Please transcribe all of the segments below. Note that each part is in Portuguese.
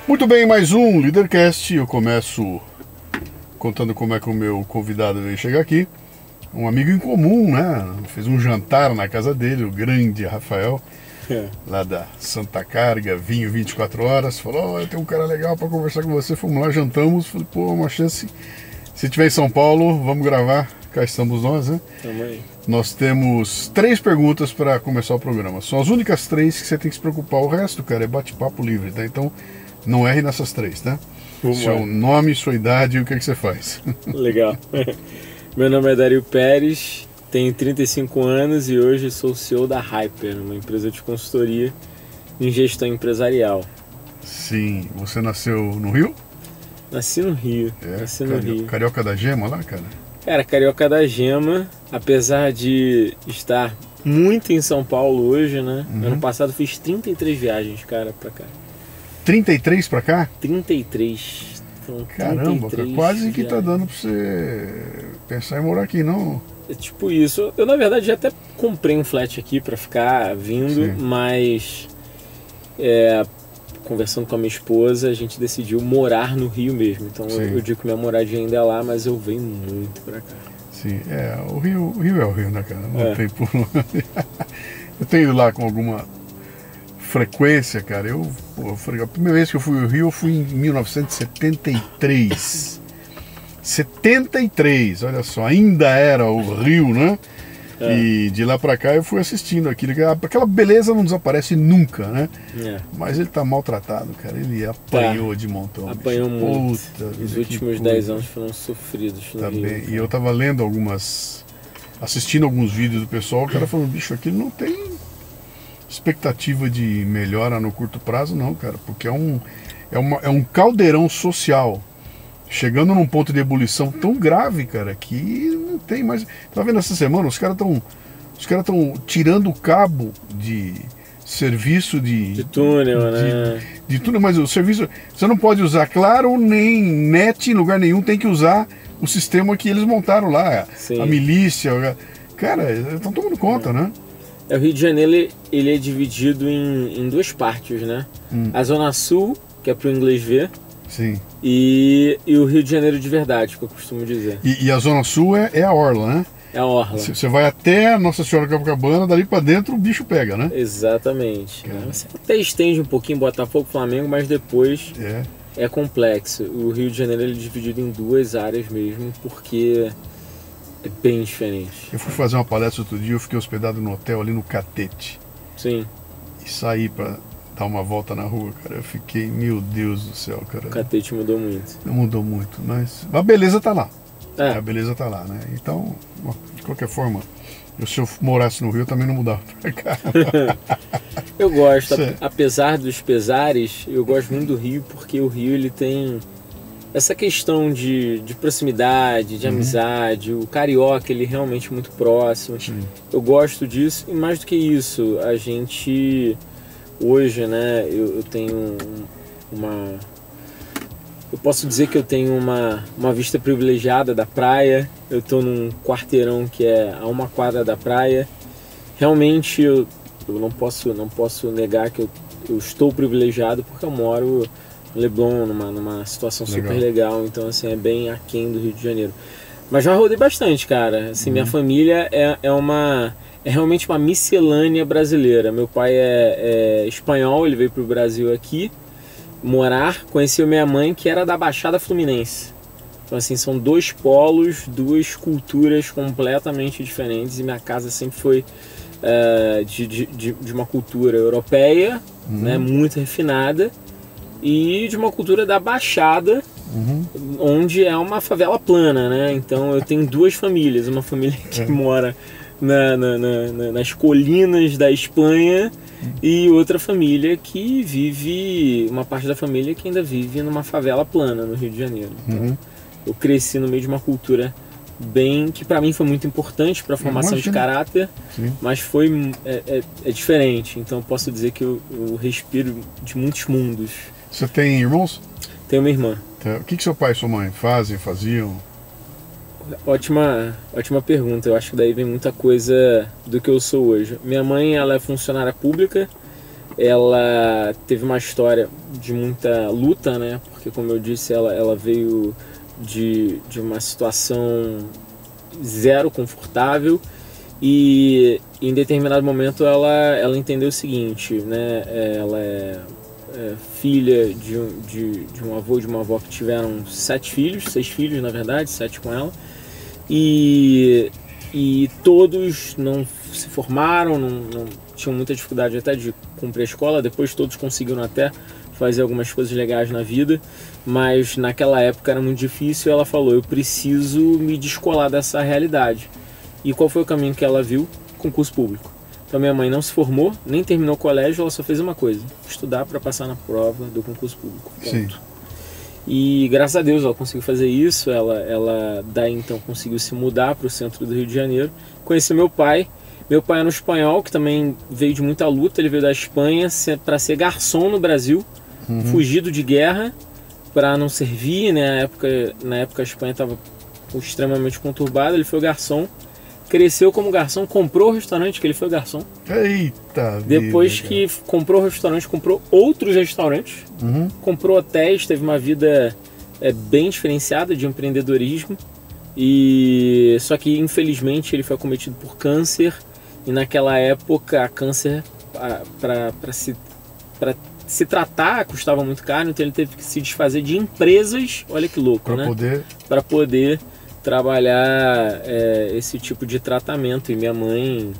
Muito bem, mais um Leadercast. Eu começo contando como é que o meu convidado veio chegar aqui. Um amigo em comum, né? Fez um jantar na casa dele, o grande Rafael, lá da Santa Carga, vinho 24 horas. Falou, oh, eu tenho um cara legal para conversar com você. Fomos lá, jantamos. Falei, pô, uma chance. Se estiver em São Paulo, vamos gravar. Cá estamos nós, né? Também. Nós temos 3 perguntas para começar o programa. São as únicas 3 que você tem que se preocupar. O resto, cara, é bate-papo livre, tá? Então, não erre nessas 3, tá? Seu nome, sua idade e o que você faz. Legal. Meu nome é Dario Pérez, tenho 35 anos e hoje sou CEO da Hyper, uma empresa de consultoria em gestão empresarial. Sim. Você nasceu no Rio? Nasci no Rio. Nasci no Rio. Carioca da Gema lá, cara? Cara, Carioca da Gema, apesar de estar muito em São Paulo hoje, né? Ano passado fiz 33 viagens, cara, pra cá. 33 pra cá? 33. Então, caramba, cara, quase que tá dando pra você pensar em morar aqui, não? É tipo isso. Eu, na verdade, já até comprei um flat aqui pra ficar vindo, sim, mas conversando com a minha esposa, a gente decidiu morar no Rio mesmo. Então eu digo que minha moradia ainda é lá, mas eu venho muito pra cá. Sim, o Rio é o Rio, né, cara? Não tem por onde. Eu tenho ido lá com alguma frequência, cara. A primeira vez que eu fui ao Rio, eu fui em 1973. 73, olha só, ainda era o Rio, né? E de lá pra cá eu fui assistindo aquilo. Aquela beleza não desaparece nunca, né? Mas ele tá maltratado, cara. Ele apanhou de montão. Apanhou muito. Puta, os últimos 10 anos foram sofridos no Rio. Bem. E eu tava lendo assistindo alguns vídeos do pessoal, o cara falando, bicho, aquilo não tem expectativa de melhora no curto prazo, não, cara. Porque é um caldeirão social. Chegando num ponto de ebulição tão grave, cara, que não tem mais. Tá vendo essa semana? Os caras estão tirando o cabo de serviço de túnel, né? De túnel, mas o serviço. Você não pode usar Claro nem net em lugar nenhum, tem que usar o sistema que eles montaram lá. Sim. A milícia. Cara, estão tomando conta, né? O Rio de Janeiro ele é dividido em 2 partes, né? A Zona Sul, que é pro inglês ver. Sim. E o Rio de Janeiro de verdade, que eu costumo dizer. E a Zona Sul é a Orla, né? É a Orla. Você vai até Nossa Senhora de Copacabana, dali pra dentro o bicho pega, né? Exatamente. Você até estende um pouquinho Botafogo, Flamengo, mas depois é complexo. O Rio de Janeiro ele é dividido em 2 áreas mesmo, porque é bem diferente. Eu fui fazer uma palestra outro dia, eu fiquei hospedado no hotel ali no Catete. Sim. E saí pra dar uma volta na rua, cara. Eu fiquei, meu Deus do céu, cara. O Catete mudou muito. Não mudou muito, mas a beleza tá lá. A beleza tá lá, né? Então, de qualquer forma, se eu morasse no Rio, eu também não mudava pra cá. Eu gosto, apesar dos pesares, eu gosto muito do Rio, porque o Rio ele tem essa questão de proximidade, de amizade. O carioca ele é realmente muito próximo. Sim. Eu gosto disso, e mais do que isso, a gente hoje, né, eu tenho eu posso dizer que eu tenho uma vista privilegiada da praia. Eu estou num quarteirão que é a 1 quadra da praia. Realmente eu não posso negar que eu estou privilegiado, porque eu moro no Leblon, numa situação super legal. Então, assim, é bem aquém do Rio de Janeiro. Mas já rodei bastante, cara. Assim, minha família é realmente uma miscelânea brasileira. Meu pai é espanhol, ele veio para o Brasil aqui morar, conheceu minha mãe, que era da Baixada Fluminense. Então, assim, são 2 polos, 2 culturas completamente diferentes, e minha casa sempre foi de uma cultura europeia, né, muito refinada, e de uma cultura da Baixada, onde é uma favela plana, né? Então eu tenho 2 famílias, uma família que mora nas colinas da Espanha, e outra família que vive, uma parte da família que ainda vive numa favela plana no Rio de Janeiro. Então, eu cresci no meio de uma cultura que para mim foi muito importante para a formação de caráter, mas é diferente. Então eu posso dizer que eu respiro de muitos mundos. Você tem irmãos? Tenho uma irmã. O que seu pai e sua mãe faziam? Ótima pergunta. Eu acho que daí vem muita coisa do que eu sou hoje. Minha mãe, ela é funcionária pública, ela teve uma história de muita luta, né? Porque, como eu disse, ela veio de uma situação zero confortável e em determinado momento ela entendeu o seguinte, né? Ela é filha de um avô e de uma avó que tiveram 6 filhos na verdade, 7 com ela, e todos não se formaram, não tinham muita dificuldade até de cumprir a escola, depois todos conseguiram até fazer algumas coisas legais na vida, mas naquela época era muito difícil. Ela falou, eu preciso me descolar dessa realidade. E qual foi o caminho que ela viu? Concurso público. Então minha mãe não se formou, nem terminou o colégio, ela só fez uma coisa, estudar para passar na prova do concurso público. Ponto. Sim. E graças a Deus ela conseguiu fazer isso, ela daí então conseguiu se mudar para o centro do Rio de Janeiro, conheceu meu pai era um espanhol que também veio de muita luta, ele veio da Espanha para ser garçom no Brasil, fugido de guerra, para não servir, né? Na época a Espanha estava extremamente conturbada, ele foi garçom, cresceu como garçom, comprou o restaurante que ele foi garçom. Eita! Depois que comprou o restaurante, comprou outros restaurantes, comprou hotéis, teve uma vida bem diferenciada de empreendedorismo. E só que infelizmente ele foi acometido por câncer, e naquela época a câncer para se tratar custava muito caro, então ele teve que se desfazer de empresas, olha que louco, né? Para poder trabalhar esse tipo de tratamento. E minha mãe,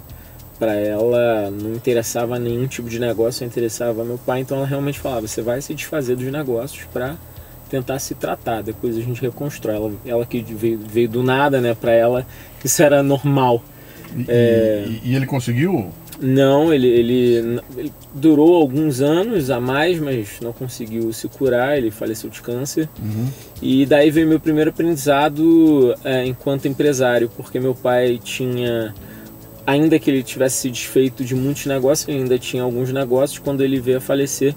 para ela não interessava nenhum tipo de negócio, só interessava meu pai, então ela realmente falava, você vai se desfazer dos negócios para tentar se tratar, depois a gente reconstrói. Ela que veio do nada, né, para ela isso era normal. E ele conseguiu? Não, ele durou alguns anos a mais, mas não conseguiu se curar, ele faleceu de câncer. E daí veio meu primeiro aprendizado enquanto empresário, porque meu pai tinha, ainda que ele tivesse se desfeito de muitos negócios, ele ainda tinha alguns negócios. Quando ele veio a falecer,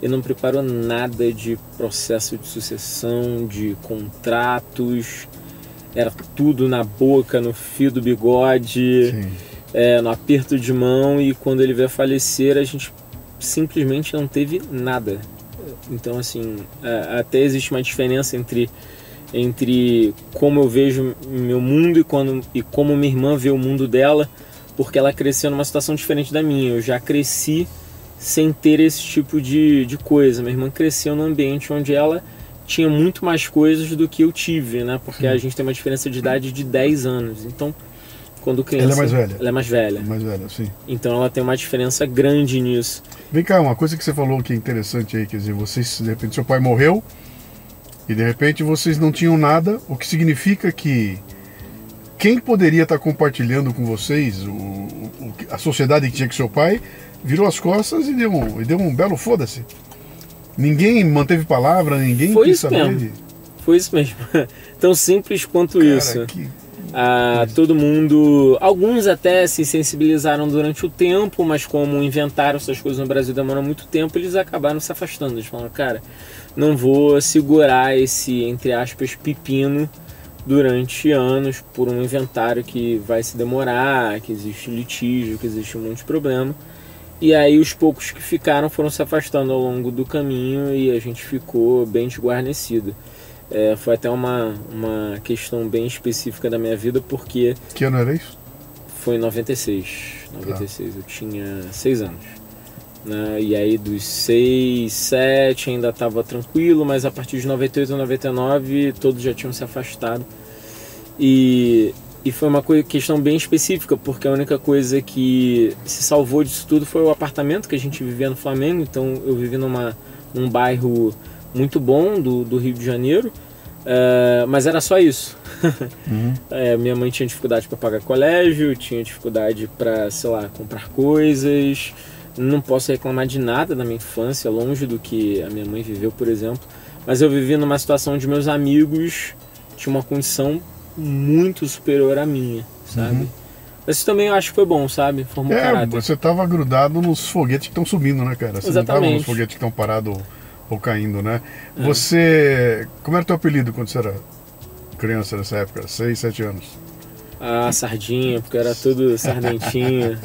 ele não preparou nada de processo de sucessão, de contratos, era tudo na boca, no fio do bigode, no aperto de mão, e quando ele veio a falecer a gente simplesmente não teve nada. Então assim, até existe uma diferença entre como eu vejo meu mundo e como minha irmã vê o mundo dela, porque ela cresceu numa situação diferente da minha. Eu já cresci sem ter esse tipo de coisa. Minha irmã cresceu num ambiente onde ela tinha muito mais coisas do que eu tive, né? Porque a gente tem uma diferença de idade de 10 anos. Então, quando criança... Ela é mais velha? Ela é mais velha. Mais velha, sim. Então ela tem uma diferença grande nisso. Vem cá, uma coisa que você falou que é interessante aí, quer dizer, vocês, de repente, seu pai morreu e de repente vocês não tinham nada, o que significa que quem poderia estar compartilhando com vocês a sociedade que tinha com seu pai virou as costas e deu um belo foda-se. Ninguém manteve palavra, ninguém quis saber. Foi isso mesmo. Tão simples quanto isso. Todo mundo, alguns até se sensibilizaram durante o tempo, mas como inventaram essas coisas no Brasil demorou muito tempo, eles acabaram se afastando. Eles falaram, cara, não vou segurar esse, entre aspas, pepino durante anos por um inventário que vai se demorar, que existe litígio, que existe um monte de problema. E aí os poucos que ficaram foram se afastando ao longo do caminho e a gente ficou bem desguarnecido. Foi até uma questão bem específica da minha vida, porque... Que ano era isso? Foi em 96. Eu tinha 6 anos. Né? E aí dos 6, 7 ainda estava tranquilo, mas a partir de 98 a 99 todos já tinham se afastado. E foi uma questão bem específica, porque a única coisa que se salvou disso tudo foi o apartamento que a gente vivia no Flamengo. Então eu vivi num bairro muito bom do Rio de Janeiro, mas era só isso. Minha mãe tinha dificuldade para pagar colégio, tinha dificuldade para, sei lá, comprar coisas. Não posso reclamar de nada da minha infância, longe do que a minha mãe viveu, por exemplo. Mas eu vivi numa situação onde meus amigos tinham uma condição muito superior à minha, sabe? Mas isso também eu acho que foi bom, sabe? Formou caráter. Você tava grudado nos foguetes que estão subindo, né, cara? Você Exatamente. Não tava nos foguetes que estão parados ou caindo, né? Você... Como era o teu apelido quando você era criança nessa época? 6, 7 anos? Sardinha, porque era tudo sardentinha.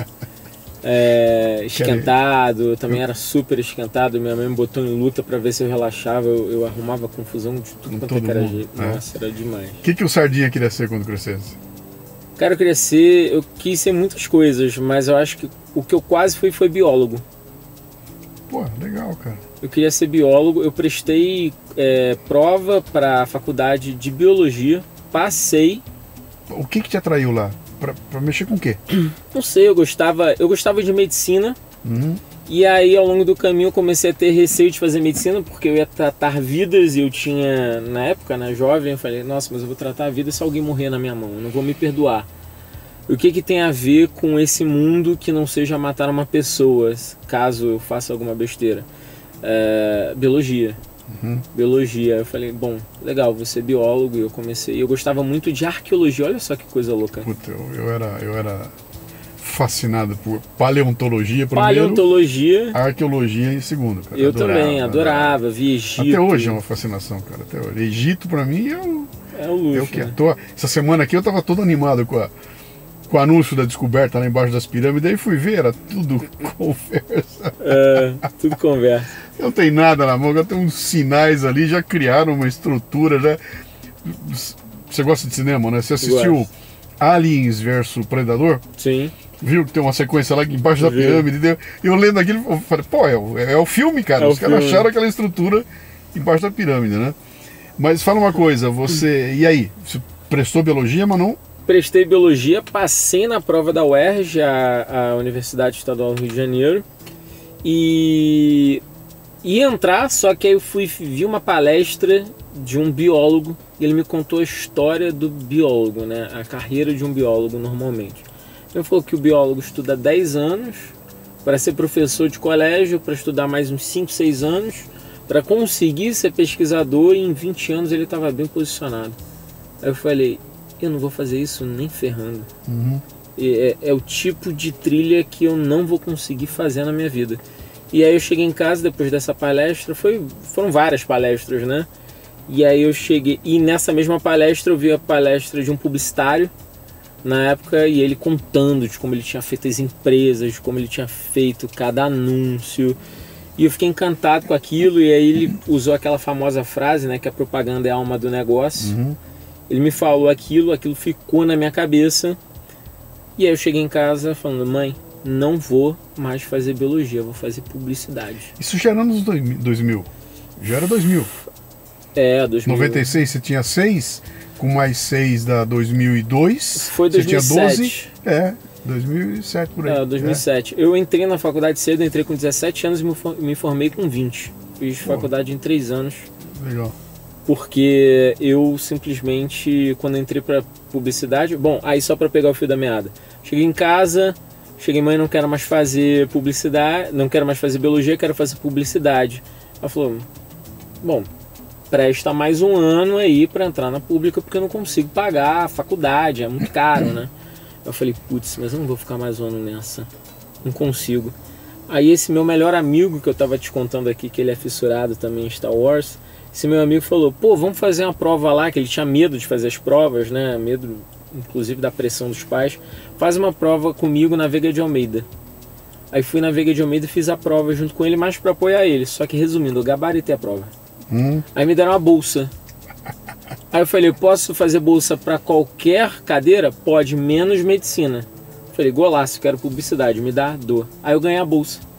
Esquentado, eu também era super esquentado. Minha mãe me botou em luta pra ver se eu relaxava. Eu arrumava confusão de tudo quanto é cara jeito. Nossa, era demais. O que o Sardinha queria ser quando crescesse? Cara, eu quis ser muitas coisas, mas eu acho que o que eu quase fui foi biólogo. Pô, legal, cara. Eu queria ser biólogo, eu prestei prova para a faculdade de biologia, passei. O que te atraiu lá? Pra mexer com o quê? Não sei, eu gostava de medicina. E aí ao longo do caminho eu comecei a ter receio de fazer medicina, porque eu ia tratar vidas e eu tinha, na época, né, jovem, eu falei, nossa, mas eu vou tratar a vida se alguém morrer na minha mão, eu não vou me perdoar. O que tem a ver com esse mundo que não seja matar uma pessoa, caso eu faça alguma besteira? Biologia. Biologia. Eu falei, bom, legal, vou ser biólogo. E eu comecei. Eu gostava muito de arqueologia, olha só que coisa louca. Puta, eu era fascinado por paleontologia primeiro. Paleontologia. Arqueologia em segundo, cara. Eu também, adorava, via Egito. Até hoje é uma fascinação, cara. Até hoje. Egito pra mim é o luxo. É o que né? Essa semana aqui eu tava todo animado com o anúncio da descoberta lá embaixo das pirâmides, aí fui ver, era tudo conversa. Tudo conversa. Não tem nada na mão, já tem uns sinais ali, já criaram uma estrutura, já... Você gosta de cinema, né? Você assistiu Aliens vs Predador? Sim. Viu que tem uma sequência lá embaixo da pirâmide? Eu lendo aquilo, eu falei, pô, é o filme, cara. Os caras acharam aquela estrutura embaixo da pirâmide, né? Mas fala uma coisa, e aí? Você prestou biologia, mas não... Prestei biologia, passei na prova da UERJ, a Universidade Estadual do Rio de Janeiro, e ia entrar, só que aí eu vi uma palestra de um biólogo, e ele me contou a história do biólogo, né? A carreira de um biólogo normalmente. Ele falou que o biólogo estuda 10 anos para ser professor de colégio, para estudar mais uns 5, 6 anos, para conseguir ser pesquisador, e em 20 anos ele estava bem posicionado. Aí eu falei, eu não vou fazer isso nem ferrando. É o tipo de trilha que eu não vou conseguir fazer na minha vida. E aí eu cheguei em casa depois dessa palestra, foram várias palestras, né? E aí eu cheguei, e nessa mesma palestra eu vi a palestra de um publicitário na época, e ele contando de como ele tinha feito as empresas, de como ele tinha feito cada anúncio. E eu fiquei encantado com aquilo, e aí ele usou aquela famosa frase, né, que a propaganda é a alma do negócio. Ele me falou aquilo ficou na minha cabeça. E aí eu cheguei em casa falando, mãe, não vou mais fazer biologia, vou fazer publicidade. Isso já era nos 2000? Já era 2000? 2000. 96 você tinha 6, com mais 6 da 2002. Foi 2007. Você tinha 12? 2007 por aí. 2007. Eu entrei na faculdade cedo, entrei com 17 anos e me formei com 20. Fiz faculdade em 3 anos. Legal. Porque eu simplesmente, quando entrei para publicidade... Bom, aí só para pegar o fio da meada. Cheguei em casa, mãe, não quero mais fazer publicidade, não quero mais fazer biologia, quero fazer publicidade. Ela falou, bom, presta mais um ano aí para entrar na pública, porque eu não consigo pagar a faculdade, é muito caro, né? Eu falei, putz, mas eu não vou ficar mais um ano nessa, não consigo. Aí esse meu melhor amigo, que eu tava te contando aqui, que ele é fissurado também em Star Wars... Esse meu amigo falou, pô, vamos fazer uma prova lá, que ele tinha medo de fazer as provas, né? Medo, inclusive, da pressão dos pais. Faz uma prova comigo na Veiga de Almeida. Aí fui na Veiga de Almeida e fiz a prova junto com ele, mais para apoiar ele. Só que, resumindo, eu gabaritei a prova. Aí me deram uma bolsa. Aí eu falei, posso fazer bolsa para qualquer cadeira? Pode, menos medicina. Eu falei, golaço, quero publicidade, me dá, dou. Aí eu ganhei a bolsa.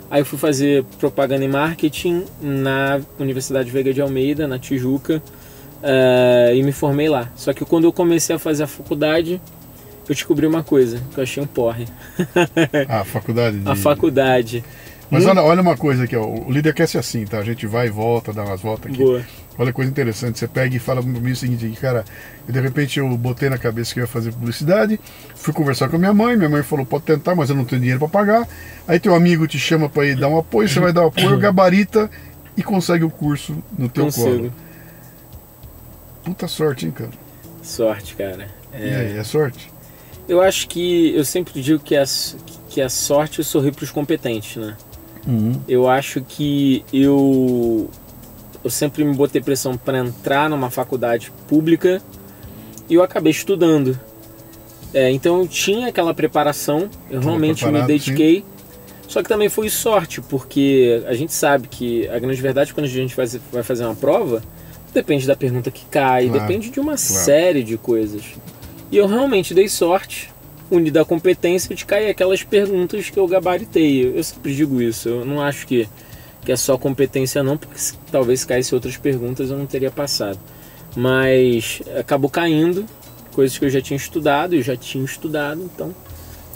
Aí eu fui fazer propaganda e marketing na Universidade Veiga de Almeida, na Tijuca, e me formei lá. Só que quando eu comecei a fazer a faculdade, eu descobri uma coisa, que eu achei um porre. A faculdade? A faculdade. Mas olha uma coisa aqui, ó, o Leadercast é assim, tá? A gente vai e volta, dá umas voltas aqui. Boa. Olha que coisa interessante, você pega e fala para mim o seguinte, cara, de repente eu botei na cabeça que eu ia fazer publicidade, fui conversar com a minha mãe falou, pode tentar, mas eu não tenho dinheiro para pagar. Aí teu amigo te chama para ir dar um apoio, você vai dar um apoio, gabarita e consegue o curso no teu colo. Puta sorte, hein, cara? Sorte, cara. E aí, é sorte? Eu acho que, eu sempre digo que a sorte é sorrir para os competentes, né? Eu acho que eu sempre me botei pressão para entrar numa faculdade pública e eu acabei estudando. Então eu tinha aquela preparação, eu realmente me dediquei. Sim. Só que também foi sorte, porque a gente sabe que a grande verdade, quando a gente vai fazer uma prova, depende da pergunta que cai, depende de uma série de coisas. E eu realmente dei sorte, unida à competência, de cair aquelas perguntas que eu gabaritei. Eu sempre digo isso, eu não acho que é só competência não, porque talvez se caísse outras perguntas eu não teria passado. Mas acabou caindo, coisas que eu já tinha estudado, então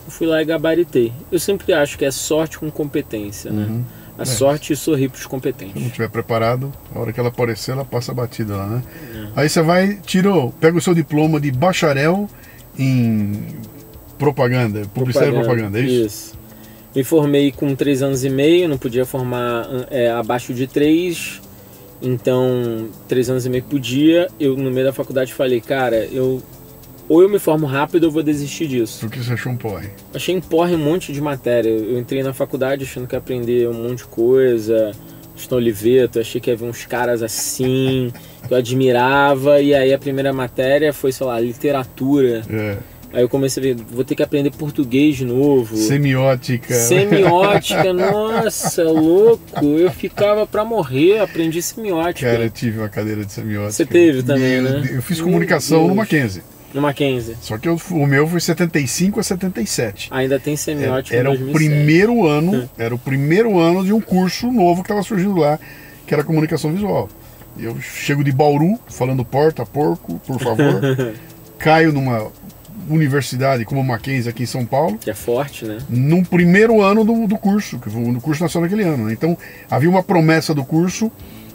eu fui lá e gabaritei. Eu sempre acho que é sorte com competência, né? A sorte e sorrir para os competentes. Se não estiver preparado, a hora que ela aparecer, ela passa batida lá, né? Aí você vai, pega o seu diploma de bacharel em propaganda, publicidade e propaganda, é isso? Isso. Me formei com 3 anos e meio, não podia formar abaixo de 3, então 3 anos e meio podia. Eu, no meio da faculdade, falei, cara, ou eu me formo rápido ou eu vou desistir disso. Por que você achou um porre? Achei um porre um monte de matéria. Eu entrei na faculdade achando que ia aprender um monte de coisa. Gestão Oliveto, achei que ia ver uns caras assim, que eu admirava. E aí a primeira matéria foi, sei lá, literatura. Aí eu comecei a ver, vou ter que aprender português de novo. Semiótica, nossa, louco. Eu ficava pra morrer, aprendi semiótica. Cara, eu tive uma cadeira de semiótica. Você teve também, né? Eu fiz comunicação no Mackenzie. No Mackenzie. Só que o meu foi 75 a 77. Ainda tem semiótica era em 2007. Era o primeiro ano de um curso novo que estava surgindo lá, que era comunicação visual. Eu chego de Bauru, falando porta, porco, por favor. Caio numa universidade como o Mackenzie aqui em São Paulo. Que é forte, né? No primeiro ano do curso, que foi no curso nacional daquele ano, né? Então havia uma promessa do curso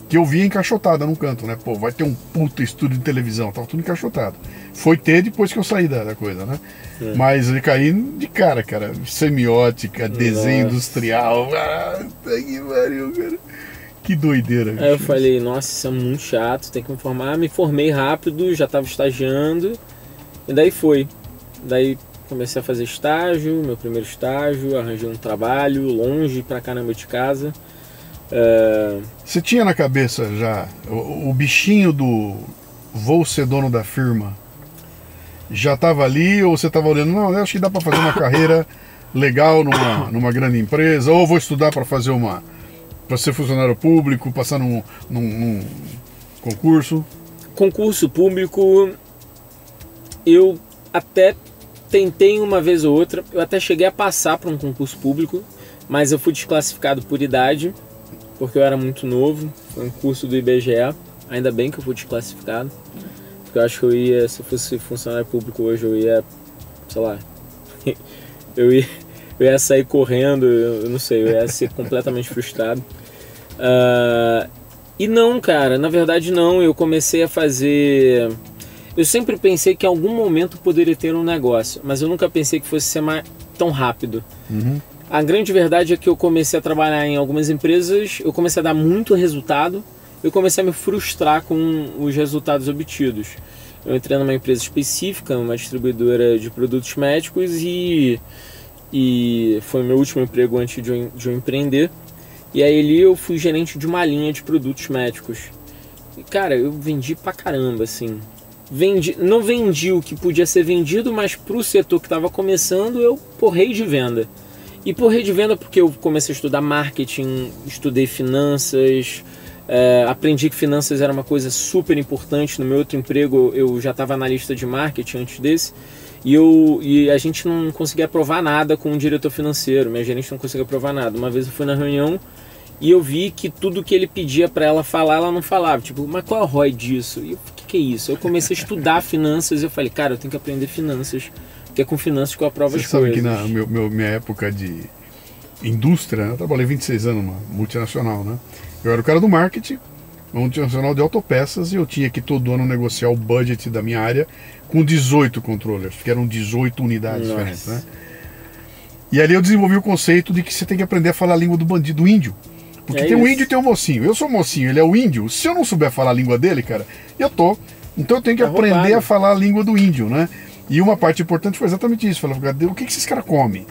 que eu via encaixotada num canto, né? Pô, vai ter um puta estúdio de televisão, tava tudo encaixotado. Foi ter depois que eu saí da coisa, né? Mas eu caí de cara, semiótica, desenho industrial, que pariu, cara. Que doideira. Aí eu falei, nossa, isso é muito chato, tem que me formar. Me formei rápido, já tava estagiando, e daí foi. Daí comecei a fazer estágio, meu primeiro estágio, arranjei um trabalho longe pra caramba de casa. Você tinha na cabeça já o bichinho do vou ser dono da firma? Já estava ali ou você estava olhando, não, eu acho que dá para fazer uma carreira legal numa grande empresa, ou vou estudar para ser funcionário público, passar num concurso? Concurso público, eu até tentei uma vez ou outra, eu até cheguei a passar para um concurso público, mas eu fui desclassificado por idade, porque eu era muito novo, foi um curso do IBGE, ainda bem que eu fui desclassificado, porque eu acho que eu ia, se eu fosse funcionário público hoje, eu ia, sei lá, eu ia sair correndo, eu não sei, eu ia ser completamente frustrado. E não, cara, na verdade não, eu comecei a fazer... Eu sempre pensei que em algum momento poderia ter um negócio, mas eu nunca pensei que fosse ser tão rápido. A grande verdade é que eu comecei a trabalhar em algumas empresas, eu comecei a dar muito resultado, eu comecei a me frustrar com os resultados obtidos. Eu entrei numa empresa específica, uma distribuidora de produtos médicos, e foi meu último emprego antes de eu empreender. E aí ali eu fui gerente de uma linha de produtos médicos. E cara, eu vendi pra caramba, assim. Não vendi o que podia ser vendido, mas pro setor que estava começando eu porrei de venda. E porrei de venda porque eu comecei a estudar marketing, estudei finanças, aprendi que finanças era uma coisa super importante. No meu outro emprego eu já estava analista de marketing antes desse, e a gente não conseguia aprovar nada com o diretor financeiro, minha gerente não conseguia aprovar nada. Uma vez eu fui na reunião e eu vi que tudo que ele pedia para ela falar, ela não falava. Tipo, mas qual é o ROI disso? E eu, o que é isso? Eu comecei a estudar finanças e eu falei, cara, eu tenho que aprender finanças, porque é com finanças que eu aprovo as coisas. Você sabe que na minha época de indústria, né, eu trabalhei 26 anos numa multinacional, né? Eu era o cara do marketing, uma multinacional de autopeças, e eu tinha que todo ano negociar o budget da minha área com 18 controllers, que eram 18 unidades diferentes, né? E ali eu desenvolvi o conceito de que você tem que aprender a falar a língua do bandido, do índio. Porque tem um índio e tem um mocinho. Eu sou mocinho, ele é o índio. Se eu não souber falar a língua dele, cara, eu tô. Então eu tenho que aprender a falar a língua do índio, né? E uma parte importante foi exatamente isso. Falar, o que esses caras comem?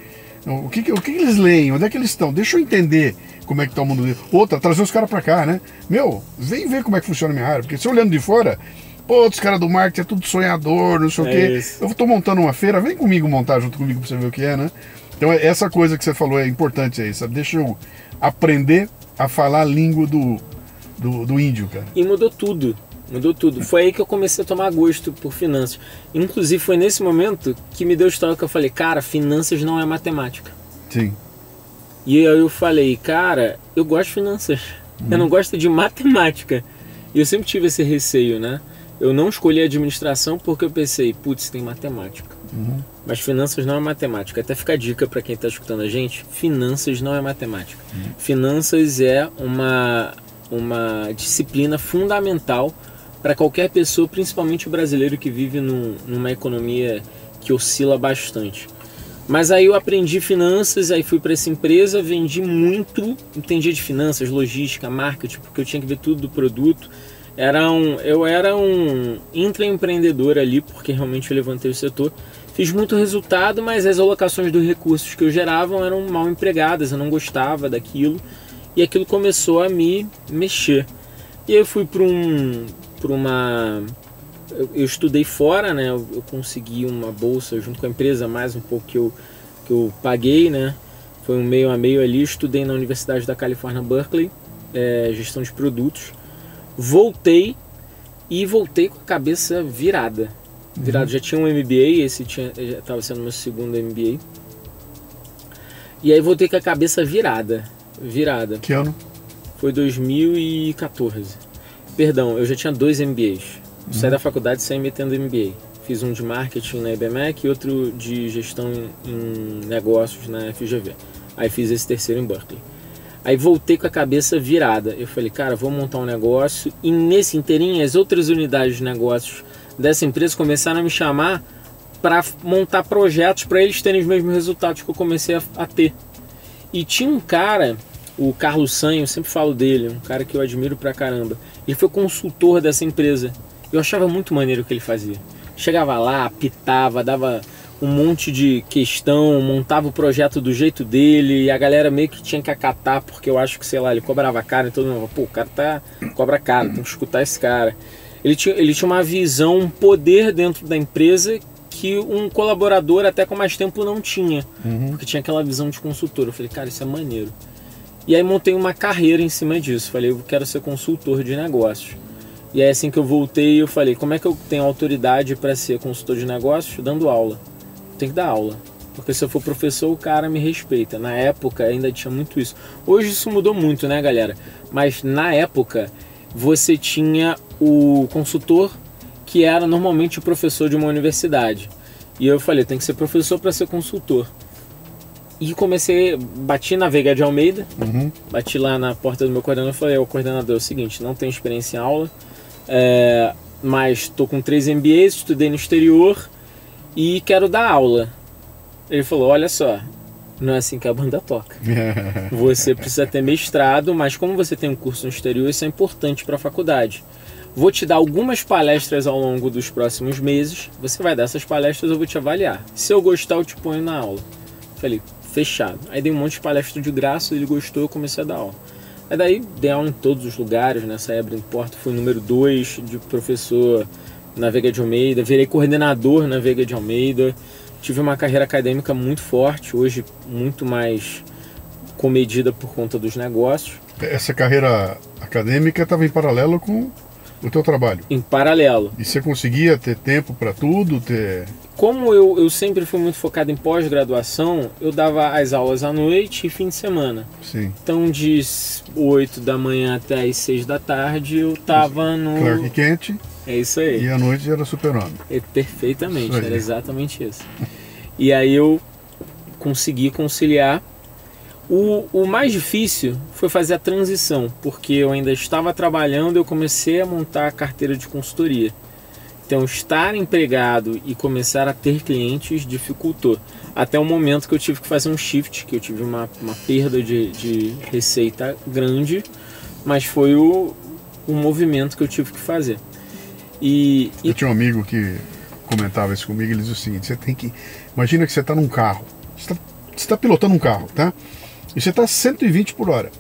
O que eles leem? Onde é que eles estão? Deixa eu entender como é que tá o mundo dele. Outra, trazer os caras pra cá, né? Meu, vem ver como é que funciona a minha área. Porque se eu olhando de fora, Pô, os caras do marketing é tudo sonhador, não sei o quê. Isso. Eu tô montando uma feira, vem comigo montar junto comigo pra você ver o que é, né? Então essa coisa que você falou é importante aí, sabe? Deixa eu aprender a falar a língua do índio, cara. E mudou tudo. Mudou tudo. Foi aí que eu comecei a tomar gosto por finanças. Inclusive foi nesse momento que me deu história que eu falei, cara, finanças não é matemática. Sim. E aí eu falei, cara, eu gosto de finanças. Eu não gosto de matemática. E eu sempre tive esse receio, né? Eu não escolhi administração porque eu pensei, putz, tem matemática. Mas finanças não é matemática. Até fica a dica para quem está escutando a gente, finanças não é matemática. Finanças é uma disciplina fundamental para qualquer pessoa, principalmente o brasileiro que vive numa economia que oscila bastante. Mas aí eu aprendi finanças, aí fui para essa empresa, vendi muito, entendia de finanças, logística, marketing, porque eu tinha que ver tudo do produto. Eu era um intraempreendedor ali, porque realmente eu levantei o setor. Fiz muito resultado, mas as alocações dos recursos que eu gerava eram mal empregadas, eu não gostava daquilo. E aquilo começou a me mexer. E aí eu fui eu estudei fora, né? Eu consegui uma bolsa junto com a empresa, mais um pouco que eu paguei, né? Foi um meio a meio ali. Estudei na Universidade da Califórnia, Berkeley, gestão de produtos. Voltei com a cabeça virada. Já tinha um MBA, já estava sendo meu segundo MBA. E aí voltei com a cabeça virada. Que ano? Foi 2014. Perdão, eu já tinha 2 MBAs. Saí da faculdade e saí metendo MBA. Fiz um de marketing na IBMEC e outro de gestão em negócios na FGV. Aí fiz esse terceiro em Berkeley. Aí voltei com a cabeça virada. Eu falei, cara, vou montar um negócio. E nesse inteirinho, as outras unidades de negócios dessa empresa começaram a me chamar para montar projetos para eles terem os mesmos resultados que eu comecei a ter. E tinha um cara, o Carlos Sanho, eu sempre falo dele, um cara que eu admiro pra caramba. Ele foi consultor dessa empresa. Eu achava muito maneiro o que ele fazia. Chegava lá, apitava, dava um monte de questão, montava o projeto do jeito dele, e a galera meio que tinha que acatar, porque eu acho que, sei lá, ele cobrava caro, e todo mundo, pô, o cara cobra caro, tem que escutar esse cara. Ele tinha uma visão, um poder dentro da empresa que um colaborador até com mais tempo não tinha, porque tinha aquela visão de consultor. Eu falei, cara, isso é maneiro. E aí montei uma carreira em cima disso, falei, eu quero ser consultor de negócios. E aí assim que eu voltei, eu falei, como é que eu tenho autoridade para ser consultor de negócios? Dando aula. Tem que dar aula, porque se eu for professor, o cara me respeita. Na época ainda tinha muito isso. Hoje isso mudou muito, né, galera? Mas na época você tinha o consultor, que era normalmente o professor de uma universidade. E eu falei, tem que ser professor para ser consultor. E bati na Veiga de Almeida, bati lá na porta do meu coordenador e falei, o coordenador, é o seguinte, não tenho experiência em aula, mas estou com 3 MBAs, estudei no exterior e quero dar aula. Ele falou, olha só, não é assim que a banda toca. Você precisa ter mestrado, mas como você tem um curso no exterior, isso é importante para a faculdade. Vou te dar algumas palestras ao longo dos próximos meses, você vai dar essas palestras, eu vou te avaliar. Se eu gostar, eu te ponho na aula. Falei, fechado. Aí dei um monte de palestra de graça, ele gostou, eu comecei a dar aula. Aí daí dei aula em todos os lugares, nessa época em Porto, fui número 2 de professor na Veiga de Almeida, virei coordenador na Veiga de Almeida, tive uma carreira acadêmica muito forte, hoje muito mais comedida por conta dos negócios. Essa carreira acadêmica estava em paralelo com o teu trabalho? Em paralelo. E você conseguia ter tempo para tudo? Como eu sempre fui muito focado em pós-graduação, eu dava as aulas à noite e fim de semana. Sim. Então de 8 da manhã até as 6 da tarde eu tava no... Clark Kent. É isso aí. E à noite era Super-Homem. Perfeitamente, era exatamente isso. E aí eu consegui conciliar. O mais difícil foi fazer a transição, porque eu ainda estava trabalhando e eu comecei a montar a carteira de consultoria. Então estar empregado e começar a ter clientes dificultou. Até o momento que eu tive que fazer um shift, que eu tive uma perda de receita grande, mas foi o movimento que eu tive que fazer. Eu tinha um amigo que comentava isso comigo, ele dizia o seguinte, você tem que... Imagina que você está num carro, você está pilotando um carro, tá? E você está 120 por hora.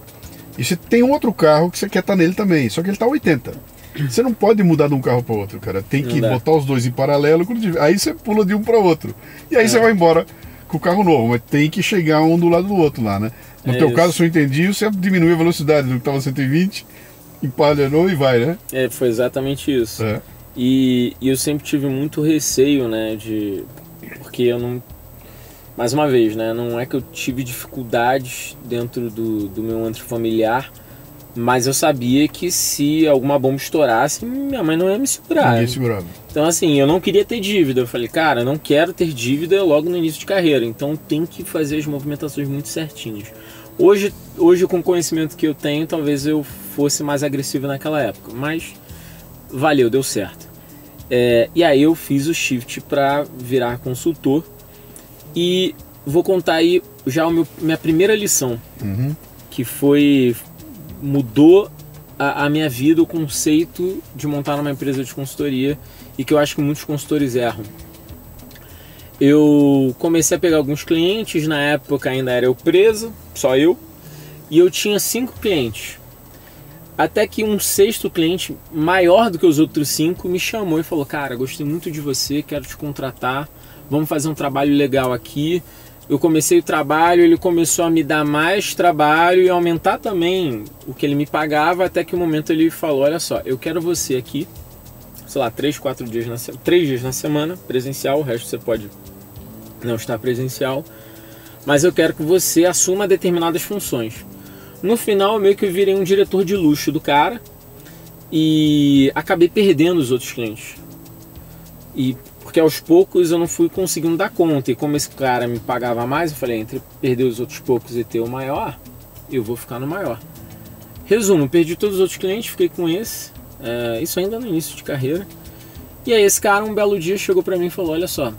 E você tem um outro carro que você quer estar nele também, só que ele está 80. Você não pode mudar de um carro para outro, cara. Tem que botar os dois em paralelo, aí você pula de um para outro. E aí você vai embora com o carro novo, mas tem que chegar um do lado do outro lá, né? No teu caso, se eu entendi, você diminui a velocidade do que estava 120, empalhou e vai, né? Foi exatamente isso. E eu sempre tive muito receio, né, porque eu não... Mais uma vez, né, não é que eu tive dificuldades dentro do meu antro familiar, mas eu sabia que se alguma bomba estourasse, minha mãe não ia me segurar. Ninguém segurava. Então assim, eu não queria ter dívida. Eu falei, cara, eu não quero ter dívida logo no início de carreira, então tem que fazer as movimentações muito certinhas. Hoje com o conhecimento que eu tenho, talvez eu fosse mais agressivo naquela época, mas valeu, deu certo. E aí eu fiz o shift para virar consultor e vou contar aí já minha primeira lição, que mudou a minha vida, o conceito de montar uma empresa de consultoria e que eu acho que muitos consultores erram. Eu comecei a pegar alguns clientes, na época ainda era eu preso, só eu, e eu tinha 5 clientes. Até que um 6º cliente, maior do que os outros 5, me chamou e falou, cara, gostei muito de você, quero te contratar, vamos fazer um trabalho legal aqui. Eu comecei o trabalho, ele começou a me dar mais trabalho e aumentar também o que ele me pagava, até que o momento ele falou, olha só, eu quero você aqui, sei lá, 3 dias na semana, presencial, o resto você pode não estar presencial, mas eu quero que você assuma determinadas funções. No final, eu meio que virei um diretor de luxo do cara e acabei perdendo os outros clientes. Porque aos poucos eu não fui conseguindo dar conta, e como esse cara me pagava mais, eu falei, entre perder os outros poucos e ter o maior, eu vou ficar no maior. Resumo, perdi todos os outros clientes, fiquei com esse, isso ainda no início de carreira. E aí esse cara um belo dia chegou pra mim e falou, olha só,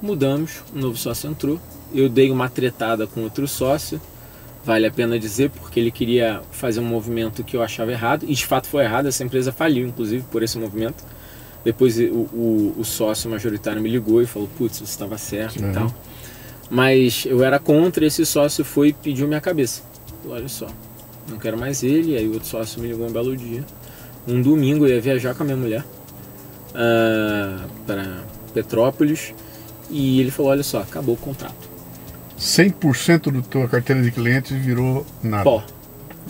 mudamos, um novo sócio entrou, eu dei uma tretada com outro sócio, vale a pena dizer, porque ele queria fazer um movimento que eu achava errado, e de fato foi errado, essa empresa faliu inclusive por esse movimento. Depois o sócio majoritário me ligou e falou, putz, você estava certo e tal. Mas eu era contra, esse sócio foi e pediu minha cabeça. Falei, olha só, não quero mais ele. E aí o outro sócio me ligou um belo dia. Um domingo eu ia viajar com a minha mulher para Petrópolis. E ele falou, olha só, acabou o contrato. 100% da tua carteira de clientes virou nada. Pó.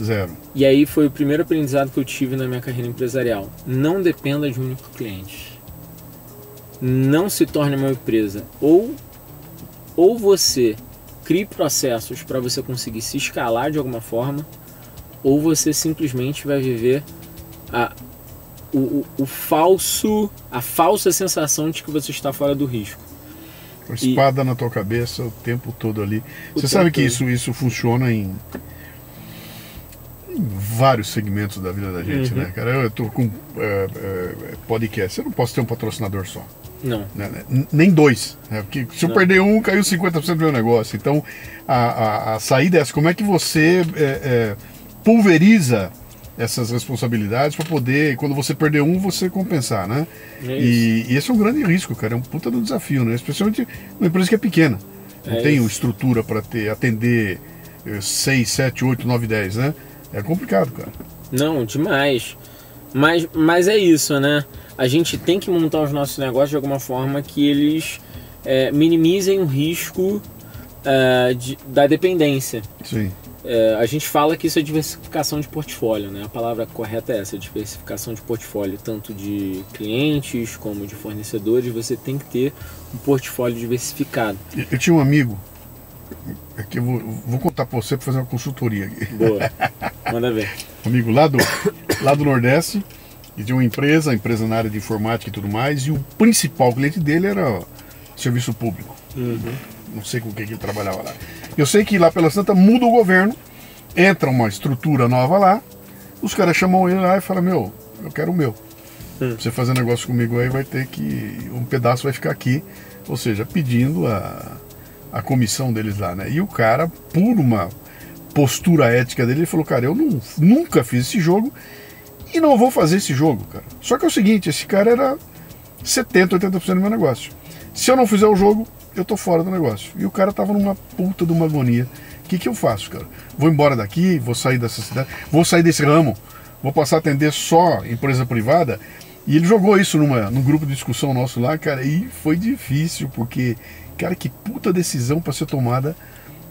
Zero. E aí foi o primeiro aprendizado que eu tive na minha carreira empresarial. Não dependa de um único cliente. Não se torne uma empresa. Ou você crie processos para você conseguir se escalar de alguma forma, ou você simplesmente vai viver a falsa sensação de que você está fora do risco. Com a espada na tua cabeça o tempo todo ali. Você sabe que isso funciona em vários segmentos da vida da gente, né, cara? Eu tô com podcast, eu não posso ter um patrocinador só. Não. Né? Nem 2. Né? Porque se eu perder um, caiu 50% do meu negócio. Então, a saída é essa. Como é que você pulveriza essas responsabilidades para poder, quando você perder um, você compensar, né? E esse é um grande risco, cara. É um puta do desafio, né? Especialmente uma empresa que é pequena. Não tem estrutura para atender 6, 7, 8, 9, 10, né? É complicado, cara. Não, demais. Mas é isso, né? A gente tem que montar os nossos negócios de alguma forma que eles minimizem o risco da dependência. Sim. A gente fala que isso é diversificação de portfólio, né? A palavra correta é essa, diversificação de portfólio, tanto de clientes como de fornecedores. Você tem que ter um portfólio diversificado. Eu tinha um amigo, que eu vou contar para você para fazer uma consultoria aqui. Boa, manda ver. Um amigo lá do Nordeste, que tinha uma empresa na área de informática e tudo mais, e o principal cliente dele era serviço público. Não sei com o que ele trabalhava lá. Eu sei que lá pela Santa muda o governo, entra uma estrutura nova lá, os caras chamam ele lá e falam, meu, eu quero o meu. Você fazer negócio comigo aí vai ter que, um pedaço vai ficar aqui, ou seja, pedindo a comissão deles lá, né? E o cara, por uma postura ética dele, ele falou, cara, eu nunca fiz esse jogo e não vou fazer esse jogo, cara. Só que é o seguinte, esse cara era 70%, 80% do meu negócio. Se eu não fizer o jogo, eu tô fora do negócio. E o cara tava numa puta de uma agonia. O que eu faço, cara? Vou embora daqui, vou sair dessa cidade, vou sair desse ramo, vou passar a atender só empresa privada. E ele jogou isso num grupo de discussão nosso lá, cara, e foi difícil, porque, cara, que puta decisão para ser tomada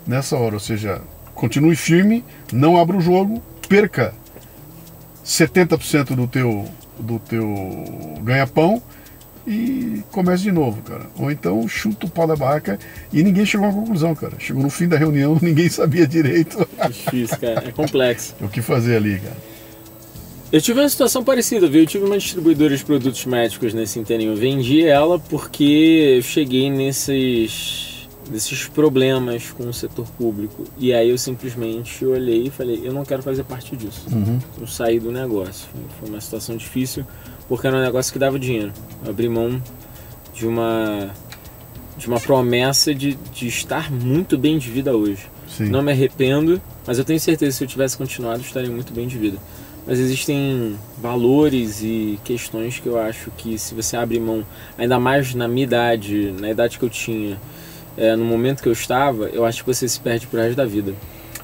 nessa hora. Ou seja, continue firme, não abra o jogo, perca 70% do teu ganha-pão e comece de novo, cara. Ou então chuta o pau da barca, e ninguém chegou a uma conclusão, cara. Chegou no fim da reunião, ninguém sabia direito. Difícil, cara, é complexo. O que fazer ali, cara. Eu tive uma situação parecida, viu? Eu tive uma distribuidora de produtos médicos nesse inteirinho. Eu vendi ela porque eu cheguei nesses problemas com o setor público. E aí eu simplesmente olhei e falei, eu não quero fazer parte disso. Eu saí do negócio. Foi uma situação difícil, porque era um negócio que dava dinheiro. Eu abri mão de uma promessa de estar muito bem de vida hoje. Sim. Não me arrependo, mas eu tenho certeza que se eu tivesse continuado, eu estaria muito bem de vida. Mas existem valores e questões que eu acho que se você abre mão, ainda mais na minha idade, na idade que eu tinha, no momento que eu estava, eu acho que você se perde pro resto da vida.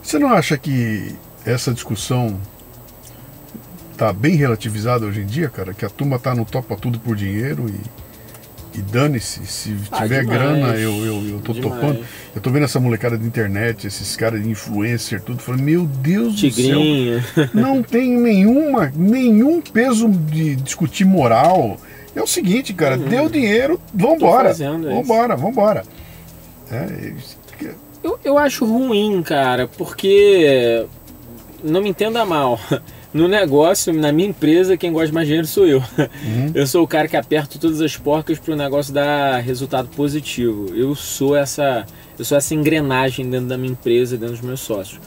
Você não acha que essa discussão tá bem relativizada hoje em dia, cara? Que a turma tá no topa tudo por dinheiro e dane-se, se tiver demais, grana eu tô demais. topando. Eu tô vendo essa molecada de internet, esses caras de influencer, tudo, falando, meu Deus Tigrinho. do céu, não tem nenhum peso de discutir moral. É o seguinte, cara, deu dinheiro, vambora, vambora. Eu acho ruim, cara, porque, não me entenda mal, no negócio, na minha empresa, quem gosta de mais dinheiro sou eu. Eu sou o cara que aperto todas as porcas para o negócio dar resultado positivo. Eu sou essa engrenagem dentro da minha empresa, dentro dos meus sócios.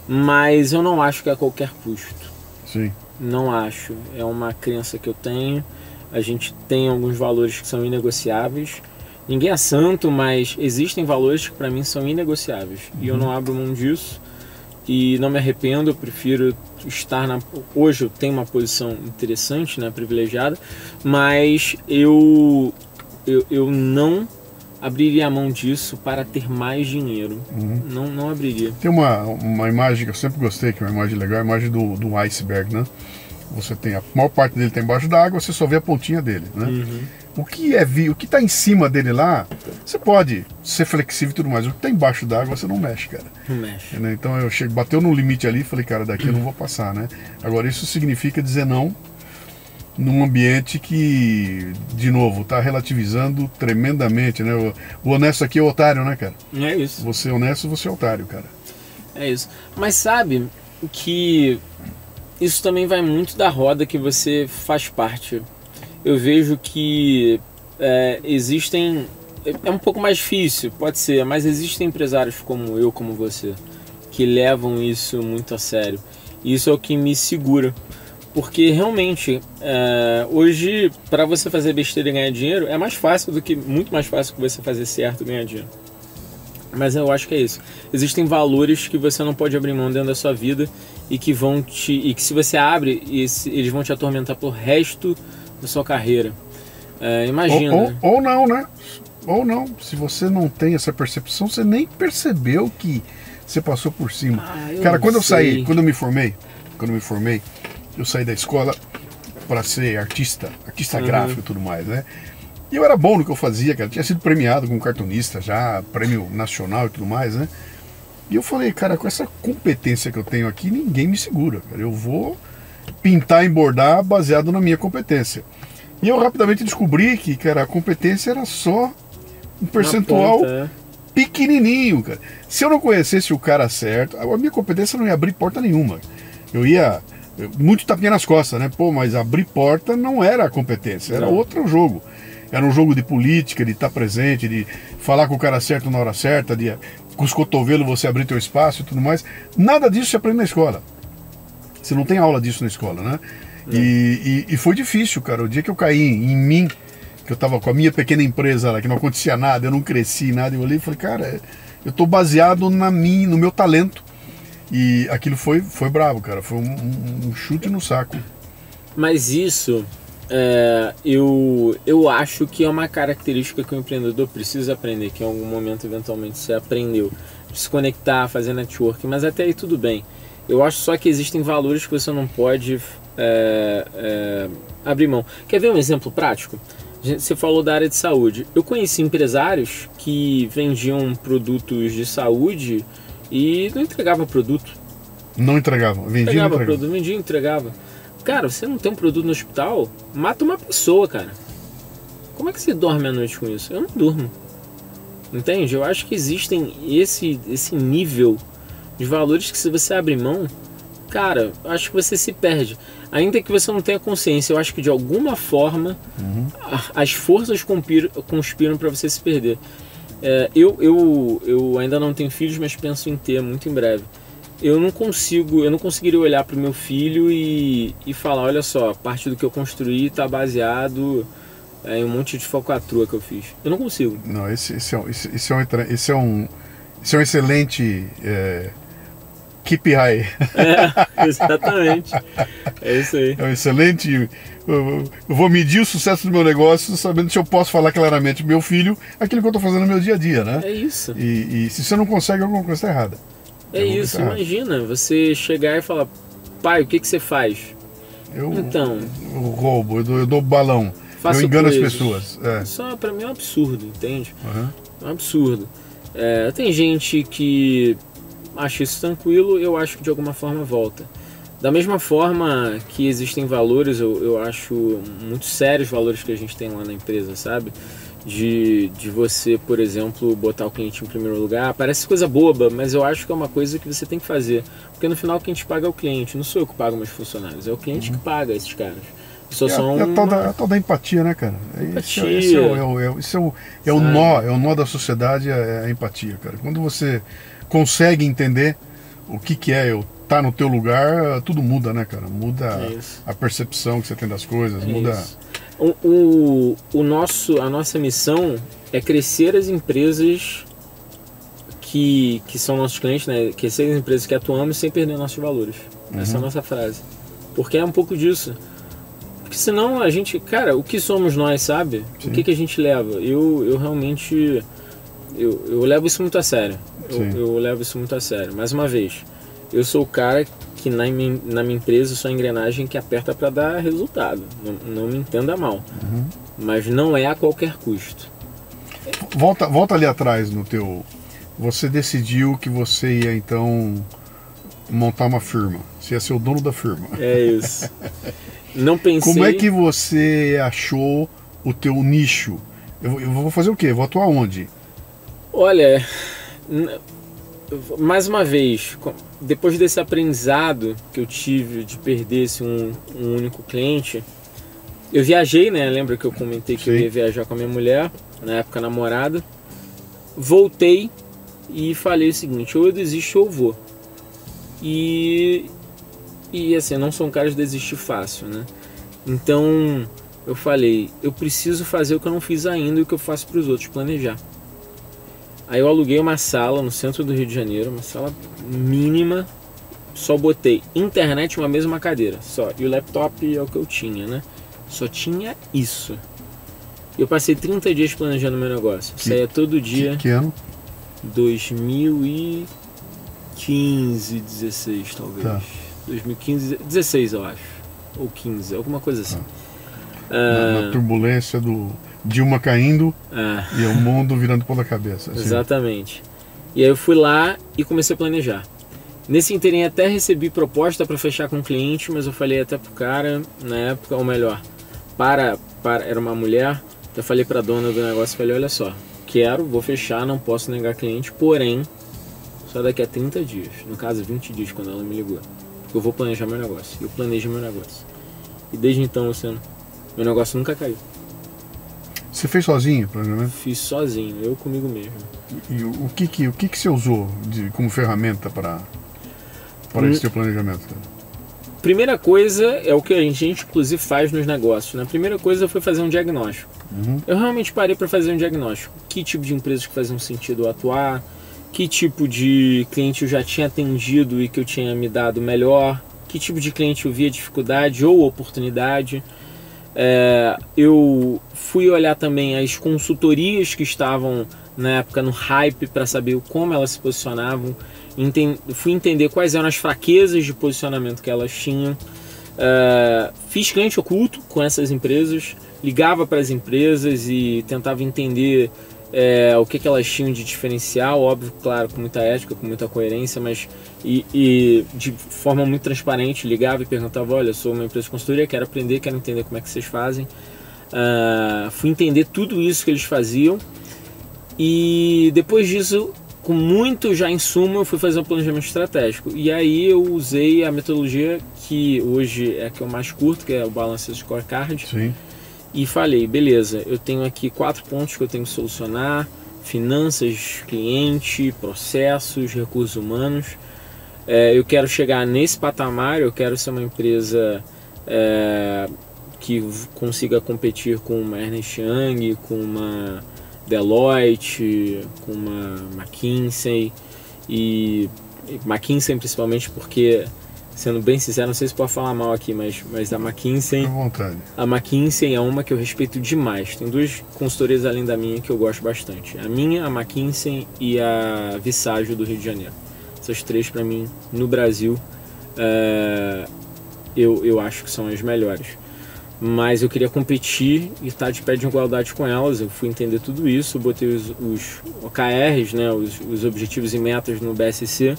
Mas eu não acho que é a qualquer custo. Sim. Não acho. É uma crença que eu tenho. A gente tem alguns valores que são inegociáveis. Ninguém é santo, mas existem valores que para mim são inegociáveis. E eu não abro mão disso. E não me arrependo, eu prefiro estar hoje eu tenho uma posição interessante, né, privilegiada, mas eu não abriria a mão disso para ter mais dinheiro. Não abriria. Tem uma imagem que eu sempre gostei, que é uma imagem legal, a imagem do iceberg, né? Você tem a maior parte dele está embaixo da água, você só vê a pontinha dele, né? O que está em cima dele lá, você pode ser flexível e tudo mais. O que está embaixo da água, você não mexe, cara. Não mexe. Né? Então bateu no limite ali e falei, cara, daqui eu não vou passar, né? Agora isso significa dizer não num ambiente que, de novo, está relativizando tremendamente, né? O honesto aqui é o otário, né, cara? É isso. Você é honesto, você é otário, cara. É isso. Mas sabe que isso também vai muito da roda que você faz parte. Eu vejo que existem... É um pouco mais difícil, pode ser, mas existem empresários como eu, como você, que levam isso muito a sério. E isso é o que me segura. Porque realmente, hoje, para você fazer besteira e ganhar dinheiro, é mais fácil muito mais fácil que você fazer certo e ganhar dinheiro. Mas eu acho que é isso. Existem valores que você não pode abrir mão dentro da sua vida e que se você abre, eles vão te atormentar pro resto da sua carreira. Imagina. Ou não, né? Ou não. Se você não tem essa percepção, você nem percebeu que você passou por cima. Cara, quando eu me formei, eu saí da escola para ser artista gráfico e tudo mais, né? E eu era bom no que eu fazia, cara. Eu tinha sido premiado como cartunista já, prêmio nacional e tudo mais, né? E eu falei, cara, com essa competência que eu tenho aqui, ninguém me segura, cara. Eu vou pintar e bordar baseado na minha competência. E eu rapidamente descobri que, cara, a competência era só um percentual pequenininho, cara. Se eu não conhecesse o cara certo, a minha competência não ia abrir porta nenhuma. Eu ia muito tapinha nas costas, né? Pô, mas abrir porta não era a competência, era outro jogo. Era um jogo de política, de estar presente, de falar com o cara certo na hora certa, de com os cotovelos você abrir teu espaço e tudo mais. Nada disso se aprende na escola. Você não tem aula disso na escola, né? E foi difícil, cara. O dia que eu caí em mim, que eu tava com a minha pequena empresa lá, que não acontecia nada, eu não cresci nada, eu olhei e falei, cara, eu tô baseado no meu talento. E aquilo foi bravo, cara. Foi um chute no saco. Mas isso, eu acho que é uma característica que o empreendedor precisa aprender, que em algum momento, eventualmente, você aprendeu. Se conectar, fazer networking, mas até aí tudo bem. Eu acho só que existem valores que você não pode abrir mão. Quer ver um exemplo prático? Você falou da área de saúde. Eu conheci empresários que vendiam produtos de saúde e não entregavam produto. Não entregavam, vendia produto, vendia e entregava. Cara, você não tem um produto no hospital, mata uma pessoa, cara. Como é que você dorme à noite com isso? Eu não durmo. Entende? Eu acho que existem esse nível de valores que, se você abrir mão, cara, eu acho que você se perde. Ainda que você não tenha consciência, eu acho que de alguma forma as forças conspiram para você se perder. Eu ainda não tenho filhos, mas penso em ter muito em breve. Eu não conseguiria olhar para o meu filho e falar, olha só, parte do que eu construí está baseado em um monte de falcatrua que eu fiz. Eu não consigo. Não, esse é um excelente KPI. Exatamente. É isso aí. É um excelente. Eu vou medir o sucesso do meu negócio sabendo se eu posso falar claramente meu filho aquilo que eu estou fazendo no meu dia a dia, né? É isso. E se você não consegue, alguma coisa está errada. É isso, imagina você chegar e falar, pai, o que você faz? Eu roubo, eu dou balão, eu engano as pessoas. Só pra mim é um absurdo, entende? É um absurdo. Tem gente que acha isso tranquilo, eu acho que de alguma forma volta. Da mesma forma que existem valores, eu acho muito sérios valores que a gente tem lá na empresa, sabe? De você, por exemplo, botar o cliente em primeiro lugar. Parece coisa boba, mas eu acho que é uma coisa que você tem que fazer. Porque no final quem te paga é o cliente, não sou eu que pago meus funcionários, é o cliente que paga esses caras. A tal da empatia, né, cara? Empatia. Isso é o nó da sociedade, é a empatia, cara. Quando você consegue entender o que é eu estar no teu lugar, tudo muda, né, cara? Muda a percepção que você tem das coisas, muda... A nossa missão é crescer as empresas que são nossos clientes, né? Crescer as empresas que atuamos sem perder nossos valores. Essa é a nossa frase. Porque é um pouco disso. Porque senão a gente... Cara, o que somos nós, sabe? Sim. O que a gente leva? Eu realmente... Eu levo isso muito a sério. Eu levo isso muito a sério. Mais uma vez, eu sou o cara que na minha empresa sou a engrenagem que aperta para dar resultado. Não me entenda mal. Mas não é a qualquer custo. Volta ali atrás no teu... Você decidiu que você ia então montar uma firma. Você ia ser o dono da firma. É isso. Não pensei... Como é que você achou o teu nicho? Eu vou fazer o quê? Eu vou atuar onde? Olha, mais uma vez, depois desse aprendizado que eu tive de perder esse um único cliente, eu viajei, né? Lembra que eu comentei que eu ia viajar com a minha mulher, na época namorada. Voltei e falei o seguinte, ou eu desisto ou eu vou. E assim, não sou um cara de desistir fácil, né? Então eu falei, eu preciso fazer o que eu não fiz ainda e o que eu faço para os outros, planejar. Aí eu aluguei uma sala no centro do Rio de Janeiro, uma sala mínima, só botei internet, uma mesa e uma cadeira, só. E o laptop é o que eu tinha, né? Só tinha isso. Eu passei 30 dias planejando meu negócio. Saía todo dia. Que ano? 2015, 16 talvez. Tá. 2015, 16 eu acho. Ou 15, alguma coisa assim. Na turbulência do Dilma caindo e o mundo virando ponta cabeça. Assim. Exatamente. E aí eu fui lá e comecei a planejar. Nesse interim até recebi proposta para fechar com o cliente, mas eu falei até pro cara, na época, ou melhor, era uma mulher, eu falei pra dona do negócio, falei, olha só, vou fechar, não posso negar cliente, porém, só daqui a 30 dias, no caso 20 dias, quando ela me ligou, porque eu vou planejar meu negócio. Eu planejo meu negócio. E desde então, Luciano, meu negócio nunca caiu. Você fez sozinho, planejamento? Fiz sozinho, eu comigo mesmo. E o que você usou como ferramenta para esse seu planejamento? Primeira coisa é o que a gente inclusive faz nos negócios. Né? A primeira coisa foi fazer um diagnóstico. Eu realmente parei para fazer um diagnóstico. Que tipo de empresas que faziam sentido eu atuar, que tipo de cliente eu já tinha atendido e que eu tinha me dado melhor, que tipo de cliente eu via dificuldade ou oportunidade. Eu fui olhar também as consultorias que estavam na época no hype para saber como elas se posicionavam. Fui entender quais eram as fraquezas de posicionamento que elas tinham. Fiz cliente oculto com essas empresas, ligava para as empresas e tentava entender o que elas tinham de diferencial, óbvio, claro, com muita ética, com muita coerência, mas e de forma muito transparente, ligava e perguntava, olha, sou uma empresa de consultoria, quero aprender, quero entender como é que vocês fazem. Fui entender tudo isso que eles faziam e depois disso, com muito já em suma, eu fui fazer um planejamento estratégico. E aí eu usei a metodologia que hoje é a que eu mais curto, que é o Balanced Scorecard. Sim. E falei, beleza, eu tenho aqui 4 pontos que eu tenho que solucionar: finanças, cliente, processos, recursos humanos. Eu quero chegar nesse patamar, eu quero ser uma empresa que consiga competir com uma Ernst Young, com uma Deloitte, com uma McKinsey, e McKinsey principalmente porque, sendo bem sincero, não sei se pode falar mal aqui, mas a McKinsey, à vontade. A McKinsey é uma que eu respeito demais. Tem 2 consultorias além da minha que eu gosto bastante: a minha, a McKinsey e a Visagio do Rio de Janeiro. Essas 3 para mim no Brasil eu acho que são as melhores. Mas eu queria competir e estar de pé de igualdade com elas. Eu fui entender tudo isso, botei os OKRs, né, os objetivos e metas no BSC,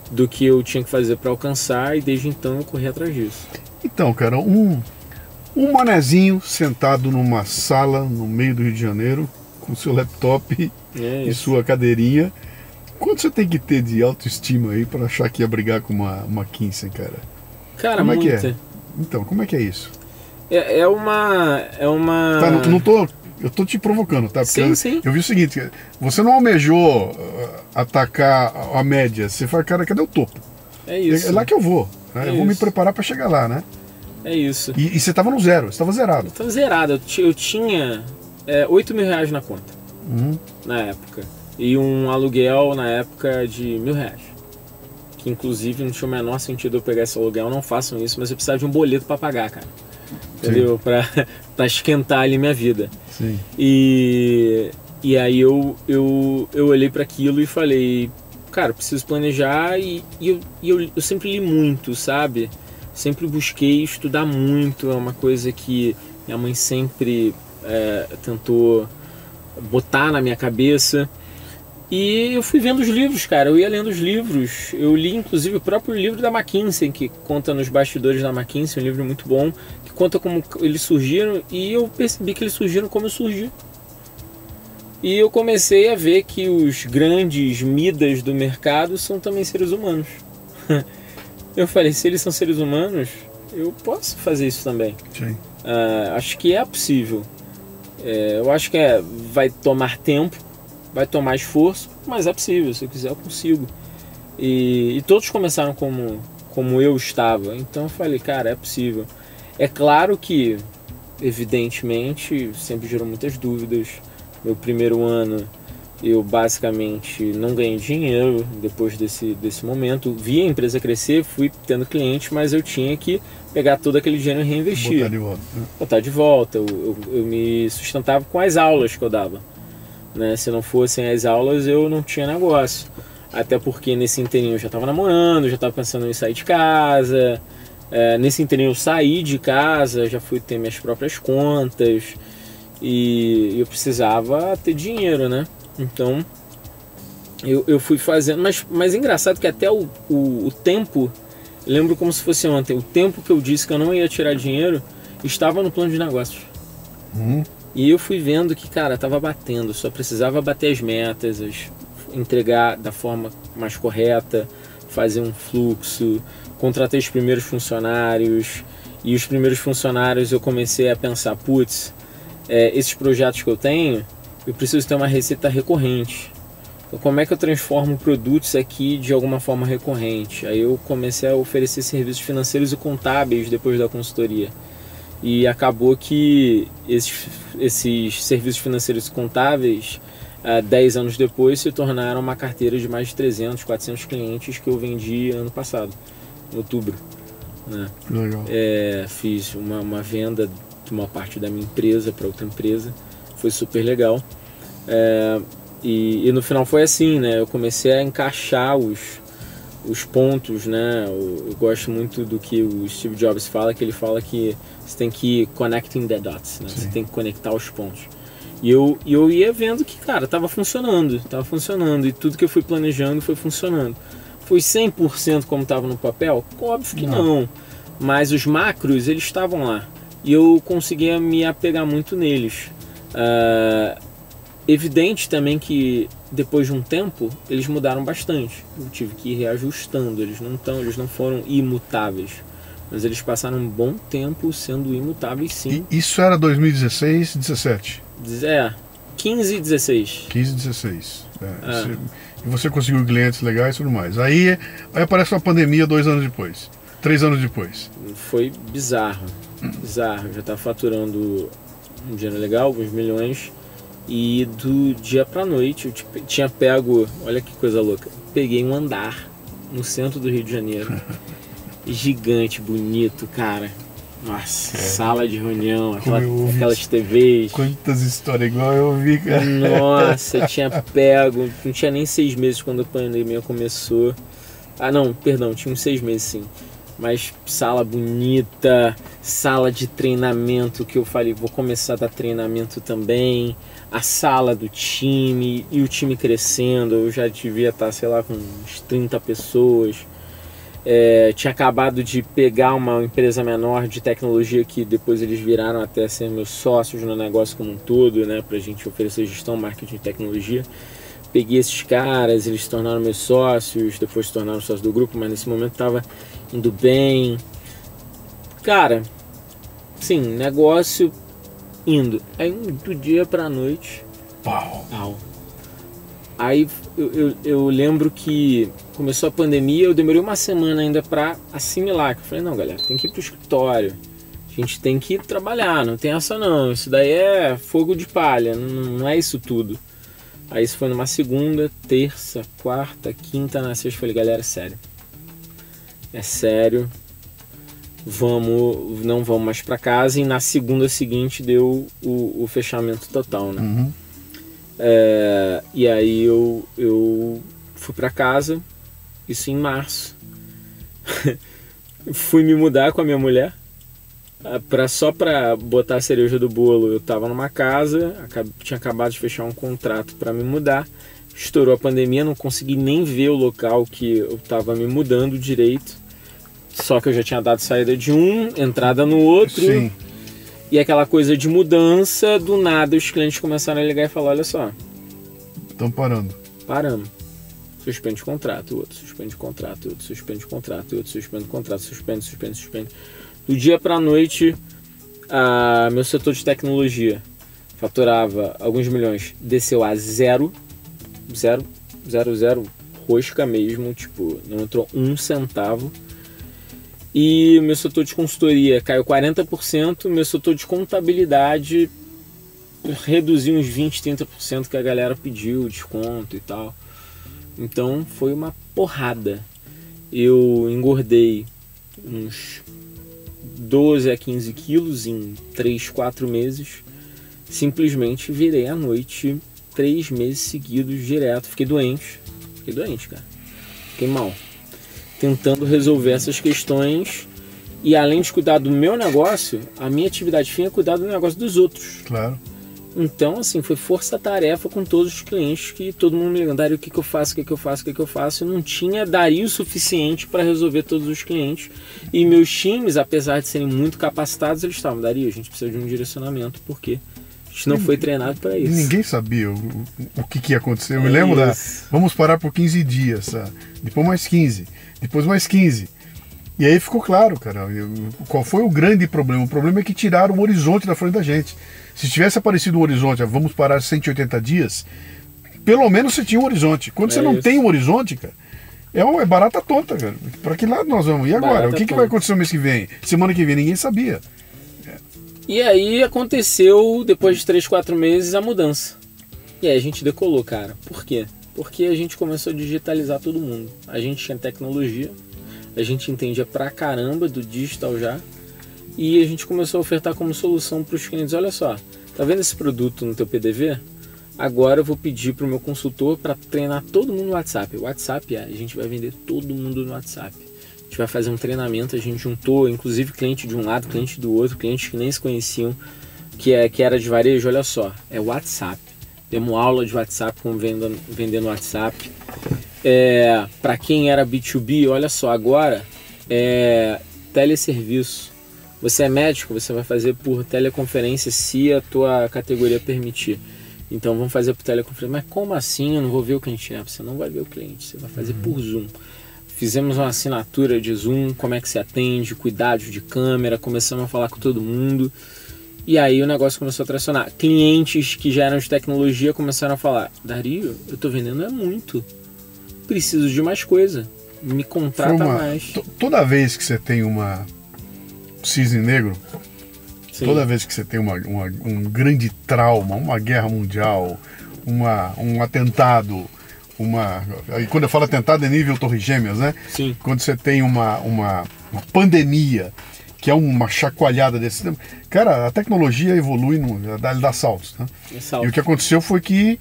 do que eu tinha que fazer para alcançar, e desde então eu corri atrás disso. Então, cara, um manezinho sentado numa sala no meio do Rio de Janeiro, com seu laptop e sua cadeirinha. Quanto você tem que ter de autoestima aí para achar que ia brigar com uma McKinsey, cara? Cara, como é muita. que é? Então, como é que é isso? É uma... Tá, eu tô te provocando, tá? Porque Sim. Eu vi o seguinte: você não almejou atacar a média, você fala, cara, cadê o topo? É isso. É lá que eu vou, né? Eu vou me preparar para chegar lá, né? É isso. E você tava no zero, você tava zerado. Eu tava zerado, eu tinha 8 mil reais na conta, na época. E um aluguel na época de R$1.000. Que inclusive não tinha o menor sentido eu pegar esse aluguel, não façam isso, mas eu precisava de um boleto para pagar, cara. Entendeu? Pra esquentar ali minha vida. Sim. E aí eu olhei para aquilo e falei, cara, preciso planejar, e eu sempre li muito, sabe? Sempre busquei estudar muito, é uma coisa que minha mãe sempre tentou botar na minha cabeça. E eu fui vendo os livros, cara, eu ia lendo os livros. Eu li inclusive o próprio livro da McKinsey, que conta nos bastidores da McKinsey, um livro muito bom, que conta como eles surgiram, e eu percebi que eles surgiram como eu surgi. E eu comecei a ver que os grandes Midas do mercado são também seres humanos. Eu falei, se eles são seres humanos, eu posso fazer isso também. Sim. Acho que é possível. Eu acho que vai tomar tempo, vai tomar esforço, mas é possível. Se eu quiser, eu consigo. E todos começaram como eu estava. Então eu falei, cara, é possível. É claro que, evidentemente, sempre gerou muitas dúvidas. Meu primeiro ano, eu basicamente não ganhei dinheiro depois desse momento. Vi a empresa crescer, fui tendo cliente, mas eu tinha que pegar todo aquele dinheiro e reinvestir. Botar de volta. Botar de volta. Eu me sustentava com as aulas que eu dava. Né? Se não fossem as aulas, eu não tinha negócio. Até porque nesse inteirinho eu já estava namorando, já estava pensando em sair de casa. Nesse inteirinho eu saí de casa, já fui ter minhas próprias contas. E eu precisava ter dinheiro, né? Então eu fui fazendo. Mas é engraçado que até o tempo, lembro como se fosse ontem, o tempo que eu disse que eu não ia tirar dinheiro estava no plano de negócios. E eu fui vendo que, cara, estava batendo, só precisava bater as metas, entregar da forma mais correta, fazer um fluxo, contratei os primeiros funcionários, e os primeiros funcionários eu comecei a pensar, putz, esses projetos que eu tenho, eu preciso ter uma receita recorrente. Então como é que eu transformo produtos aqui de alguma forma recorrente? Aí eu comecei a oferecer serviços financeiros e contábeis depois da consultoria. E acabou que esses serviços financeiros e contábeis, 10 anos depois, se tornaram uma carteira de mais de 300, 400 clientes que eu vendi ano passado, em outubro. Né? Legal. Fiz uma venda de uma parte da minha empresa para outra empresa, foi super legal. E no final foi assim, né? Eu comecei a encaixar os pontos, né? Eu gosto muito do que o Steve Jobs fala, que ele fala que você tem que connecting the dots, né? Você tem que conectar os pontos. E eu ia vendo que, cara, tava funcionando, e tudo que eu fui planejando foi funcionando. Foi 100% como estava no papel? Óbvio que não. Mas os macros, eles estavam lá. E eu conseguia me apegar muito neles. Evidente também que depois de um tempo eles mudaram bastante. Eu tive que ir reajustando. Eles não foram imutáveis, mas eles passaram um bom tempo sendo imutáveis, sim. E isso era 2016, 17? 15 e 16. 15 e 16. E você conseguiu clientes legais e tudo mais. Aí aparece uma pandemia 2 anos depois. 3 anos depois. Foi bizarro. Bizarro. Eu já estava faturando um dinheiro legal, alguns milhões. E do dia pra noite eu tinha pego, olha que coisa louca, peguei um andar no centro do Rio de Janeiro, gigante, bonito, cara. Nossa, sala de reunião, aquelas TVs. Quantas histórias igual eu ouvi, cara. Nossa, eu tinha pego, não tinha nem 6 meses quando a pandemia começou. Não, perdão, tinha uns 6 meses sim. Mas sala bonita, sala de treinamento, que eu falei, vou começar a dar treinamento também. A sala do time, e o time crescendo, eu já devia estar, sei lá, com uns 30 pessoas. Tinha acabado de pegar uma empresa menor de tecnologia, que depois eles viraram até ser meus sócios no negócio como um todo, né, pra gente oferecer gestão, marketing e tecnologia. Peguei esses caras, eles se tornaram meus sócios, depois se tornaram sócios do grupo, mas nesse momento estava indo bem. Cara, sim, negócio indo. Aí do dia pra noite, pau. Aí eu lembro que começou a pandemia, eu demorei uma semana ainda pra assimilar. Eu falei, não, galera, tem que ir pro escritório, a gente tem que ir trabalhar, não tem essa não, isso daí é fogo de palha, não é isso tudo. Aí isso foi numa segunda, terça, quarta, quinta, na sexta, eu falei, galera, é sério, não vamos mais pra casa. E na segunda seguinte deu o fechamento total, né? Uhum. E aí eu fui pra casa, isso em março. Fui me mudar com a minha mulher, só pra botar a cereja do bolo. Eu tava numa casa, tinha acabado de fechar um contrato pra me mudar. Estourou a pandemia, não consegui nem ver o local que eu tava me mudando direito. Só que eu já tinha dado saída de um, entrada no outro. Sim. E aquela coisa de mudança, do nada os clientes começaram a ligar e falar, olha só, estão parando. Paramos. Suspende contrato, o outro suspende contrato, o outro suspende contrato, o outro suspende contrato, suspende. Do dia pra noite, meu setor de tecnologia faturava alguns milhões, desceu a zero, rosca mesmo, tipo, não entrou um centavo. E meu setor de consultoria caiu 40%, meu setor de contabilidade reduziu uns 20, 30% que a galera pediu, desconto e tal. Então foi uma porrada. Eu engordei uns 12 a 15 quilos em 3, 4 meses. Simplesmente virei à noite 3 meses seguidos direto. Fiquei doente, cara. Fiquei mal. Tentando resolver essas questões. E além de cuidar do meu negócio, a minha atividade fim é cuidar do negócio dos outros. Claro. Então, assim, foi força-tarefa com todos os clientes, que todo mundo me ligando, Dario, o que eu faço? Eu não tinha Dario suficiente para resolver todos os clientes. E meus times, apesar de serem muito capacitados, eles estavam, Dario, a gente precisa de um direcionamento, porque a gente não foi treinado para isso. Ninguém sabia o que ia acontecer. Eu me lembro vamos parar por 15 dias, sabe? Depois mais 15, depois mais 15. E aí ficou claro, cara, qual foi o grande problema? O problema é que tiraram o horizonte da frente da gente. Se tivesse aparecido um horizonte, vamos parar 180 dias, pelo menos você tinha um horizonte. Quando você não tem um horizonte, cara, é barata tonta, cara. Para que lado nós vamos? E agora? Barata o que vai acontecer no mês que vem? Semana que vem ninguém sabia. E aí aconteceu, depois de 3, 4 meses, a mudança. E aí a gente decolou, cara. Por quê? Porque a gente começou a digitalizar todo mundo. A gente tinha tecnologia, a gente entendia pra caramba do digital já. E a gente começou a ofertar como solução para os clientes. Olha só, tá vendo esse produto no teu PDV? agora eu vou pedir para o meu consultor para treinar todo mundo no WhatsApp. O WhatsApp, a gente vai vender todo mundo no WhatsApp. A gente vai fazer um treinamento, a gente juntou, inclusive cliente de um lado, cliente do outro, clientes que nem se conheciam, que era de varejo, olha só, é WhatsApp. Demos aula de WhatsApp, como vendendo WhatsApp. Para quem era B2B, olha só, agora teleserviço. Você é médico, você vai fazer por teleconferência se a tua categoria permitir. Então vamos fazer por teleconferência. Mas como assim? Eu não vou ver o cliente. Você não vai ver o cliente, você vai fazer por Zoom. Fizemos uma assinatura de Zoom, como é que se atende, cuidados de câmera, começamos a falar com todo mundo. E aí o negócio começou a tracionar. Clientes que já eram de tecnologia começaram a falar: Dario, eu tô vendendo muito. Preciso de mais coisa. Me contrata mais. Toda vez que você tem uma cisne negro, sim, toda vez que você tem um grande trauma, uma guerra mundial, um atentado, e quando eu falo atentado é nível Torres Gêmeas, né? Sim. Quando você tem uma pandemia, que é uma chacoalhada desse sistema. Cara, a tecnologia evolui, dá saltos, né? E o que aconteceu foi que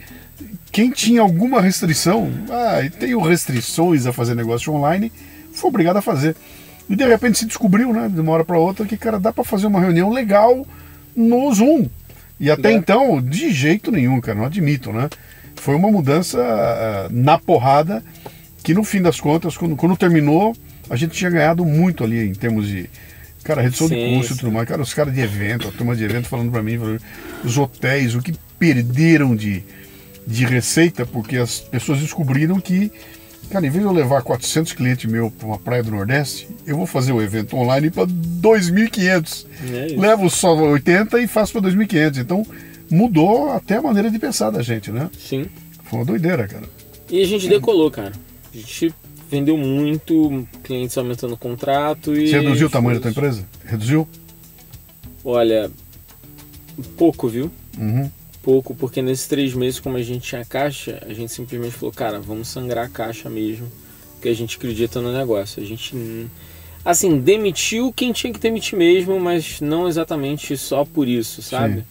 quem tinha alguma restrição, e tenho restrições a fazer negócio online, foi obrigado a fazer. E de repente se descobriu, né, de uma hora para outra, que, cara, dá para fazer uma reunião legal no Zoom. E até então, de jeito nenhum, cara, não admito, né? Foi uma mudança na porrada, que no fim das contas, quando terminou, a gente tinha ganhado muito ali em termos de, cara, redução de custo e tudo mais. Cara, os caras de evento, a turma de evento falando para mim, os hotéis, o que perderam de receita, porque as pessoas descobriram que, cara, em vez de eu levar 400 clientes meus para uma praia do Nordeste, eu vou fazer o evento online para 2.500. Levo só 80 e faço para 2.500. Então mudou até a maneira de pensar da gente, né? Sim. Foi uma doideira, cara. E a gente decolou, cara. A gente vendeu muito, clientes aumentando o contrato e... Você reduziu o tamanho da tua empresa? Reduziu? Olha, pouco, viu? Uhum. Pouco, porque nesses 3 meses, como a gente tinha caixa, a gente simplesmente falou, cara, vamos sangrar a caixa mesmo, porque a gente acredita no negócio. A gente, assim, demitiu quem tinha que demitir mesmo, mas não exatamente só por isso, sabe? Sim.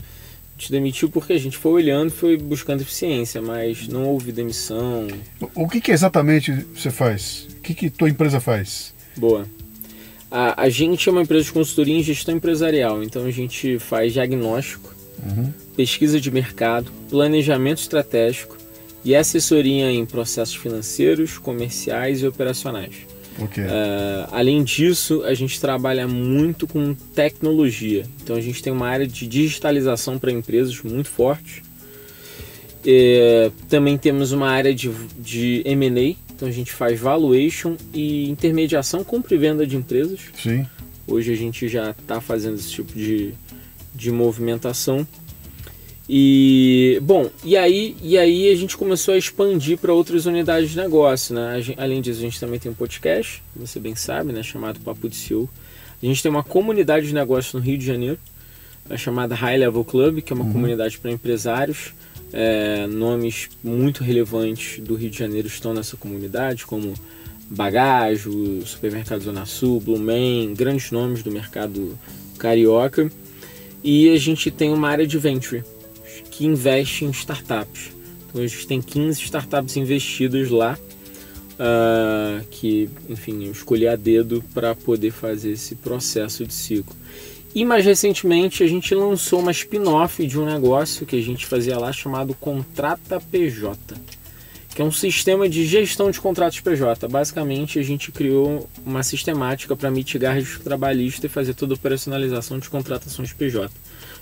A gente demitiu porque a gente foi olhando, foi buscando eficiência, mas não houve demissão. O que exatamente você faz? O que tua empresa faz? Boa. A gente é uma empresa de consultoria em gestão empresarial, então a gente faz diagnóstico, pesquisa de mercado, planejamento estratégico e assessoria em processos financeiros, comerciais e operacionais. Okay. Além disso, a gente trabalha muito com tecnologia. Então a gente tem uma área de digitalização para empresas muito forte. Também temos uma área de M&A. Então a gente faz valuation e intermediação, compra e venda de empresas. Sim. Hoje a gente já está fazendo esse tipo de movimentação. E aí a gente começou a expandir para outras unidades de negócio, né? Além disso, a gente também tem um podcast, você bem sabe, né? Chamado Papo de CEO. A gente tem uma comunidade de negócios no Rio de Janeiro, chamada High Level Club, que é uma comunidade para empresários. Nomes muito relevantes do Rio de Janeiro estão nessa comunidade, como Bagajo, Supermercado Zona Sul, Blue Man, grandes nomes do mercado carioca. E a gente tem uma área de venture, que investe em startups. Então a gente tem 15 startups investidas lá, que, enfim, eu escolhi a dedo para poder fazer esse processo de ciclo. E mais recentemente a gente lançou uma spin-off de um negócio que a gente fazia lá chamado Contrata PJ, que é um sistema de gestão de contratos PJ. Basicamente a gente criou uma sistemática para mitigar risco trabalhista e fazer toda a operacionalização de contratações PJ.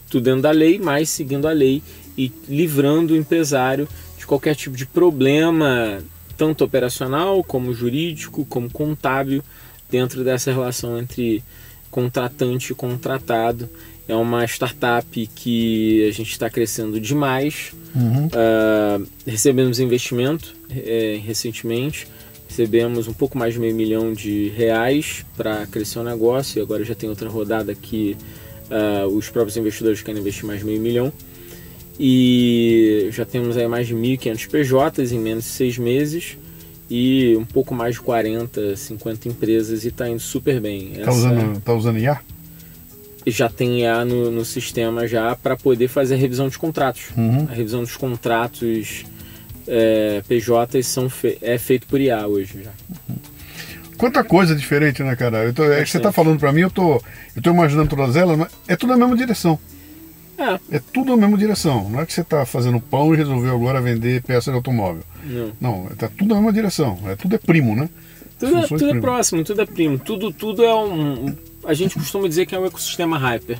Tudo dentro da lei, mas seguindo a lei e livrando o empresário de qualquer tipo de problema, tanto operacional, como jurídico, como contábil, dentro dessa relação entre contratante e contratado. É uma startup que a gente está crescendo demais. Recebemos investimento recentemente. Recebemos um pouco mais de R$500 milhão para crescer o negócio. E agora já tem outra rodada que os próprios investidores querem investir mais de R$500 milhão. E já temos aí mais de 1.500 PJs em menos de 6 meses. E um pouco mais de 40, 50 empresas e está indo super bem. Tá usando IA? já tem IA no sistema já para poder fazer a revisão de contratos. A revisão dos contratos PJs é feito por IA hoje já. Quanta coisa diferente, né, cara? É que você tá falando para mim, eu tô imaginando todas elas, mas é tudo na mesma direção. É tudo na mesma direção. Não é que você tá fazendo pão e resolveu agora vender peça de automóvel. Não, tá tudo na mesma direção. Tudo é primo, né? Tudo é próximo, tudo é primo. Tudo é a gente costuma dizer que é um ecossistema Hyper.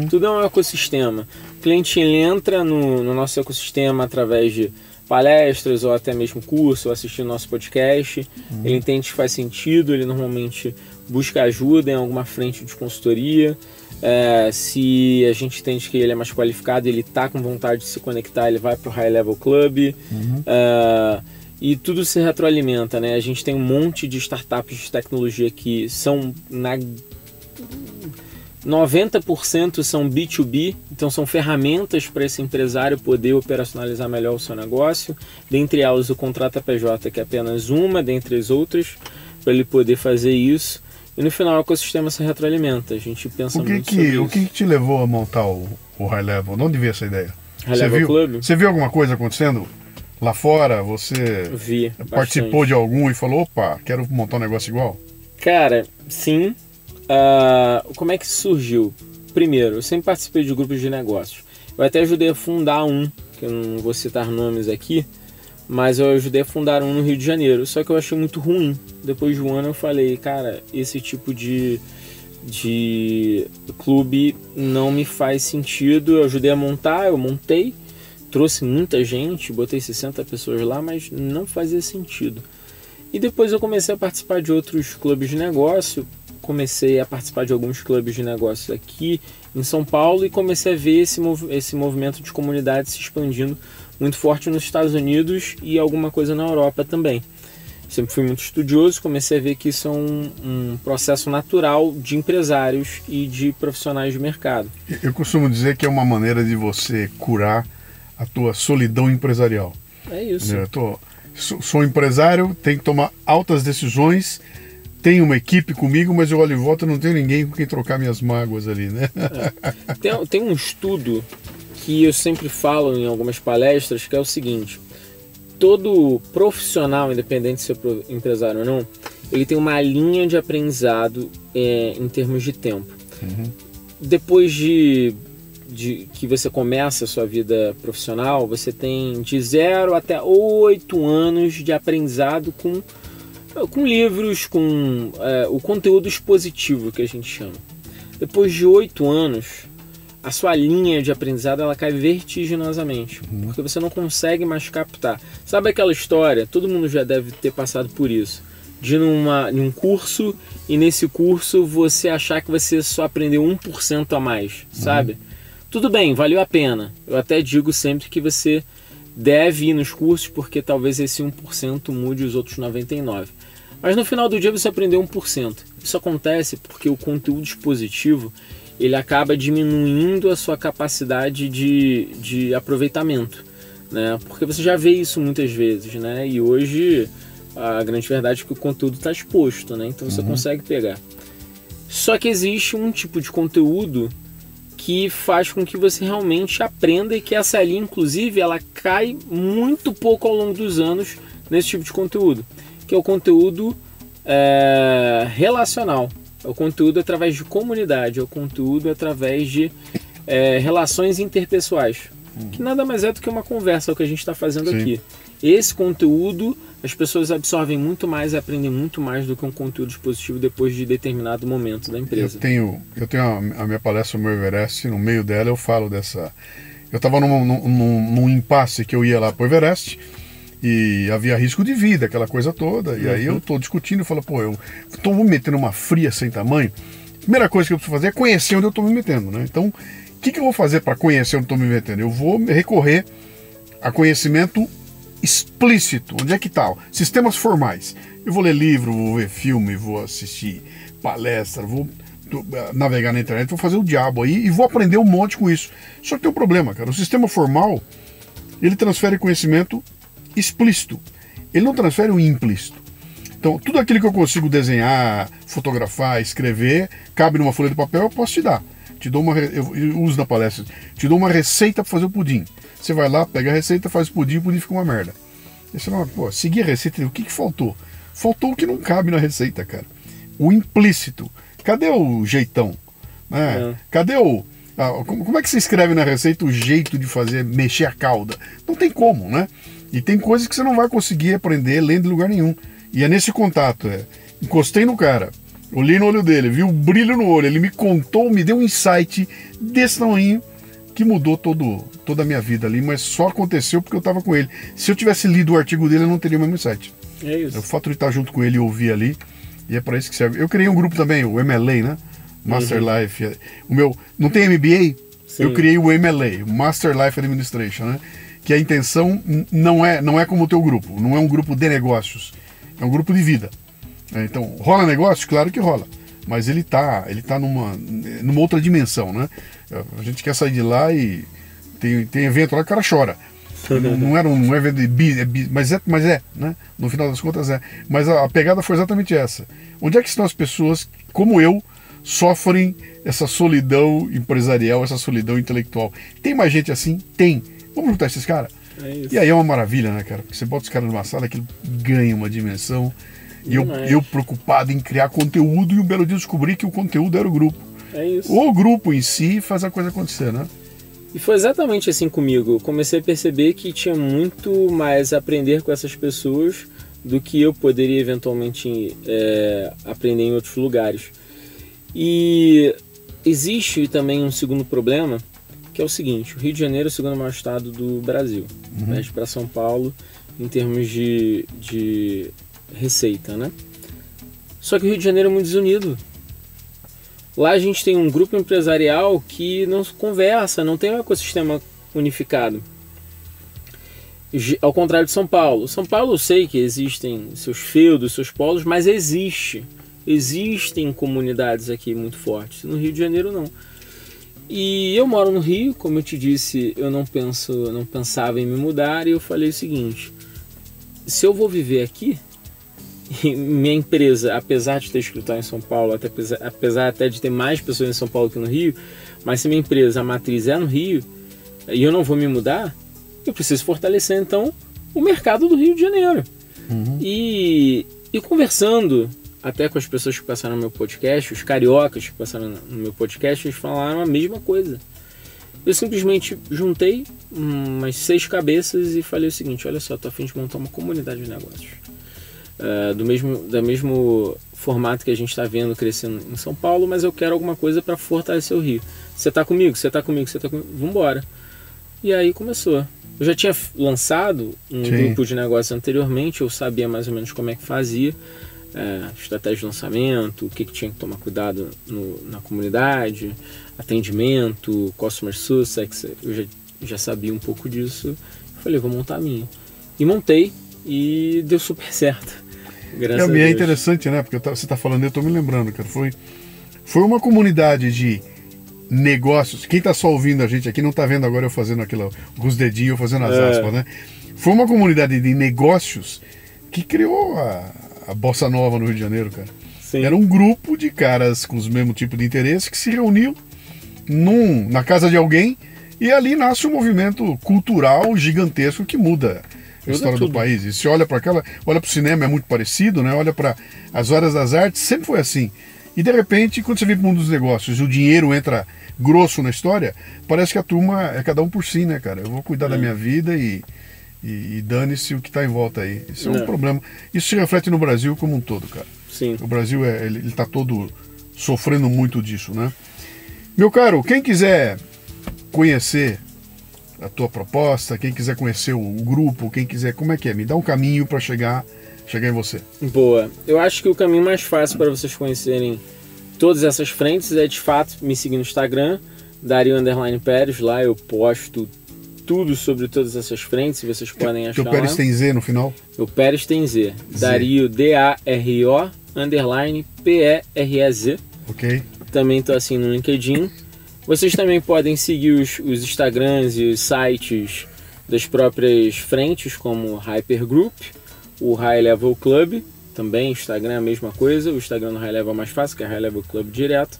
Tudo é um ecossistema. O cliente entra no nosso ecossistema através de palestras ou até mesmo curso, ou assistindo nosso podcast. Ele entende que faz sentido, ele normalmente busca ajuda em alguma frente de consultoria. Se a gente entende que ele é mais qualificado, ele está com vontade de se conectar, ele vai para o High Level Club. E tudo se retroalimenta, né? A gente tem um monte de startups de tecnologia que são 90% são B2B, então são ferramentas para esse empresário poder operacionalizar melhor o seu negócio. Dentre elas o Contrata PJ, que é apenas uma dentre as outras, para ele poder fazer isso. E no final o ecossistema se retroalimenta. A gente pensa muito sobre isso. O que te levou a montar o High Level? De onde veio essa ideia? High Level Club? Você viu alguma coisa acontecendo lá fora? Você participou bastante de algum e falou, opa, quero montar um negócio igual? Cara, sim. Como é que surgiu? Primeiro, eu sempre participei de grupos de negócios. Eu até ajudei a fundar um, que eu não vou citar nomes aqui, mas eu ajudei a fundar um no Rio de Janeiro. Só que eu achei muito ruim. Depois de um ano eu falei, cara, esse tipo de clube não me faz sentido. Eu ajudei a montar, eu montei, trouxe muita gente, botei 60 pessoas lá, mas não fazia sentido. E depois eu comecei a participar de outros clubes de negócio. Comecei a participar de alguns clubes de negócios aqui em São Paulo e comecei a ver esse movimento de comunidade se expandindo muito forte nos Estados Unidos e alguma coisa na Europa também. Sempre fui muito estudioso, comecei a ver que isso é um processo natural de empresários e de profissionais de mercado. Eu costumo dizer que é uma maneira de você curar a tua solidão empresarial. É isso. Sou empresário, tenho que tomar altas decisões, tenho uma equipe comigo, mas eu olho em volta e não tenho ninguém com quem trocar minhas mágoas ali, né? Tem um estudo que eu sempre falo em algumas palestras, que é o seguinte: todo profissional, independente se é empresário ou não, ele tem uma linha de aprendizado em termos de tempo. Depois de que você começa a sua vida profissional, você tem de 0 até 8 anos de aprendizado com livros, com o conteúdo expositivo que a gente chama. Depois de 8 anos, a sua linha de aprendizado ela cai vertiginosamente, porque você não consegue mais captar. Sabe aquela história? Todo mundo já deve ter passado por isso, de ir num curso e nesse curso você achar que você só aprendeu 1% a mais, sabe? Tudo bem, valeu a pena. Eu até digo sempre que você deve ir nos cursos porque talvez esse 1% mude os outros 99%. Mas no final do dia você aprendeu 1%. Isso acontece porque o conteúdo expositivo ele acaba diminuindo a sua capacidade de aproveitamento, né? Porque você já vê isso muitas vezes, né? E hoje a grande verdade é que o conteúdo está exposto, né? Então você consegue pegar. Só que existe um tipo de conteúdo que faz com que você realmente aprenda e que essa linha, inclusive, ela cai muito pouco ao longo dos anos nesse tipo de conteúdo, que é o conteúdo relacional, é o conteúdo através de comunidade, é o conteúdo através de relações interpessoais, que nada mais é do que uma conversa, o que a gente está fazendo aqui. Esse conteúdo as pessoas absorvem muito mais e aprendem muito mais do que um conteúdo expositivo depois de determinado momento da empresa. Eu tenho a minha palestra no meu Everest, no meio dela eu falo dessa... Eu estava num impasse que eu ia lá para o Everest e havia risco de vida, aquela coisa toda, e aí eu estou discutindo e falo, eu estou me metendo numa fria sem tamanho. Primeira coisa que eu preciso fazer é conhecer onde eu estou me metendo, né? Então, o que eu vou fazer para conhecer onde estou me metendo? Eu vou recorrer a conhecimento explícito. Onde é que está? Sistemas formais. Eu vou ler livro, vou ver filme, vou assistir palestra, vou navegar na internet, vou fazer o diabo aí e vou aprender um monte com isso. Só que tem um problema, cara. O sistema formal, ele transfere conhecimento explícito. Ele não transfere o implícito. Então, tudo aquilo que eu consigo desenhar, fotografar, escrever, cabe numa folha de papel, eu posso te dar. te dou eu uso na palestra, te dou uma receita para fazer o pudim. Você vai lá, pega a receita, faz o pudim fica uma merda. Aí você fala, pô, seguir a receita, o que faltou? Faltou o que não cabe na receita, cara. O implícito. Cadê o jeitão? Né? Cadê o... como é que você escreve na receita o jeito de fazer, mexer a calda? Não tem como, né? E tem coisas que você não vai conseguir aprender lendo em lugar nenhum. E é nesse contato, encostei no cara, olhei no olho dele, vi o brilho no olho, ele me contou, me deu um insight desse tamanho que mudou toda a minha vida ali, mas só aconteceu porque eu estava com ele. Se eu tivesse lido o artigo dele, eu não teria o mesmo insight. É isso. O fato de estar junto com ele e ouvir ali, e é para isso que serve. Eu criei um grupo também, o MLA, né? Master Life. O meu, não tem MBA? Sim. Eu criei o MLA, Master Life Administration, né? Que a intenção não é como o teu grupo, não é um grupo de negócios, é um grupo de vida. Então, rola negócio? Claro que rola, mas ele tá numa outra dimensão, né? A gente quer sair de lá e tem evento lá que o cara chora. Não é evento de mas é, né? No final das contas é. Mas a pegada foi exatamente essa. Onde é que estão as pessoas, como eu, sofrem essa solidão empresarial, essa solidão intelectual? Tem mais gente assim? Tem. Vamos juntar esses caras? E aí é uma maravilha, né, cara? Porque você bota os caras numa sala, aquilo ganha uma dimensão. E eu preocupado em criar conteúdo, e um belo dia descobri que o conteúdo era o grupo. É isso. O grupo em si faz a coisa acontecer, né? E foi exatamente assim comigo. Eu comecei a perceber que tinha muito mais a aprender com essas pessoas do que eu poderia eventualmente aprender em outros lugares. E existe também um segundo problema, que é o seguinte: o Rio de Janeiro é o segundo maior estado do Brasil, perde para São Paulo em termos de receita, né? Só que o Rio de Janeiro é muito desunido. Lá a gente tem um grupo empresarial que não conversa, não tem um ecossistema unificado. Ao contrário de São Paulo. São Paulo eu sei que existem seus feudos, seus polos, mas existem comunidades aqui muito fortes. No Rio de Janeiro não. E eu moro no Rio, como eu te disse, eu não pensava em me mudar, e eu falei o seguinte: se eu vou viver aqui, e minha empresa, apesar de ter escritório em São Paulo, apesar até de ter mais pessoas em São Paulo que no Rio, mas se minha empresa, a matriz é no Rio, e eu não vou me mudar, eu preciso fortalecer então o mercado do Rio de Janeiro. E conversando até com as pessoas que passaram no meu podcast, os cariocas que passaram no meu podcast, eles falaram a mesma coisa. Eu simplesmente juntei umas 6 cabeças e falei o seguinte: olha só, tô a fim de montar uma comunidade de negócios. Do mesmo formato que a gente está vendo crescendo em São Paulo, mas eu quero alguma coisa para fortalecer o Rio. Você está comigo? Você está comigo? Você está comigo? Vambora. E aí começou. Eu já tinha lançado um grupo de negócios anteriormente, eu sabia mais ou menos como é que fazia, estratégia de lançamento, o que tinha que tomar cuidado na comunidade, atendimento, customer success, eu já sabia um pouco disso. Falei, vou montar a minha. E montei, e deu super certo. Graças a Deus. É interessante, né? Porque você está falando, eu estou me lembrando, cara. Foi uma comunidade de negócios. Quem está só ouvindo a gente aqui não está vendo agora eu fazendo alguns dedinhos, eu fazendo as aspas, né? Foi uma comunidade de negócios que criou a Bossa Nova no Rio de Janeiro, cara. Sim. Era um grupo de caras com os mesmos tipos de interesse que se reuniu na casa de alguém, e ali nasce um movimento cultural gigantesco que muda a história do país. E se olha para olha para o cinema, é muito parecido, né? Olha para as horas das artes, sempre foi assim. E de repente, quando você vem para o mundo dos negócios e o dinheiro entra grosso na história, parece que a turma é cada um por si, né, cara? Eu vou cuidar da minha vida e dane-se o que está em volta aí. Isso é um problema. Isso se reflete no Brasil como um todo, cara. Sim. O Brasil ele está todo sofrendo muito disso, né? Meu caro, quem quiser conhecer a tua proposta, quem quiser conhecer o grupo, quem quiser, como é que é? Me dá um caminho para chegar em você. Boa. Eu acho que o caminho mais fácil para vocês conhecerem todas essas frentes é, de fato, me seguir no Instagram, Dario_Pérez. Lá eu posto tudo sobre todas essas frentes, vocês podem achar. O Pérez tem Z no final? O Pérez tem Z. Dario, DARIO, _PEREZ. Ok. Também estou assim no LinkedIn. Vocês também podem seguir os Instagrams e os sites das próprias frentes, como o Hypergroup, o High Level Club, também Instagram é a mesma coisa. O Instagram no High Level é mais fácil, que é High Level Club direto.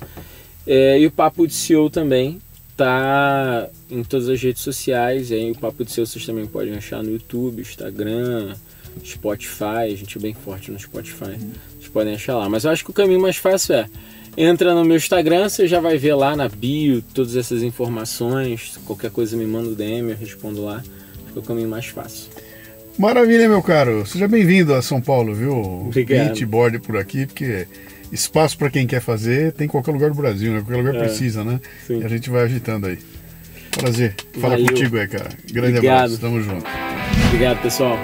E o Papo de CEO também tá em todas as redes sociais. E aí o Papo de CEO vocês também podem achar no YouTube, Instagram, Spotify. A gente é bem forte no Spotify. Vocês podem achar lá. Mas eu acho que o caminho mais fácil entra no meu Instagram, você já vai ver lá na bio todas essas informações. Qualquer coisa me manda o DM, eu respondo lá. Acho que é o caminho mais fácil. Maravilha, meu caro. Seja bem-vindo a São Paulo, viu? Obrigado. Beachboard por aqui, porque espaço para quem quer fazer tem em qualquer lugar do Brasil, né? Qualquer lugar precisa, né? Sim. E a gente vai agitando aí. Prazer falar Valeu. contigo aí, cara. Grande Obrigado. abraço. Tamo junto. Obrigado, pessoal.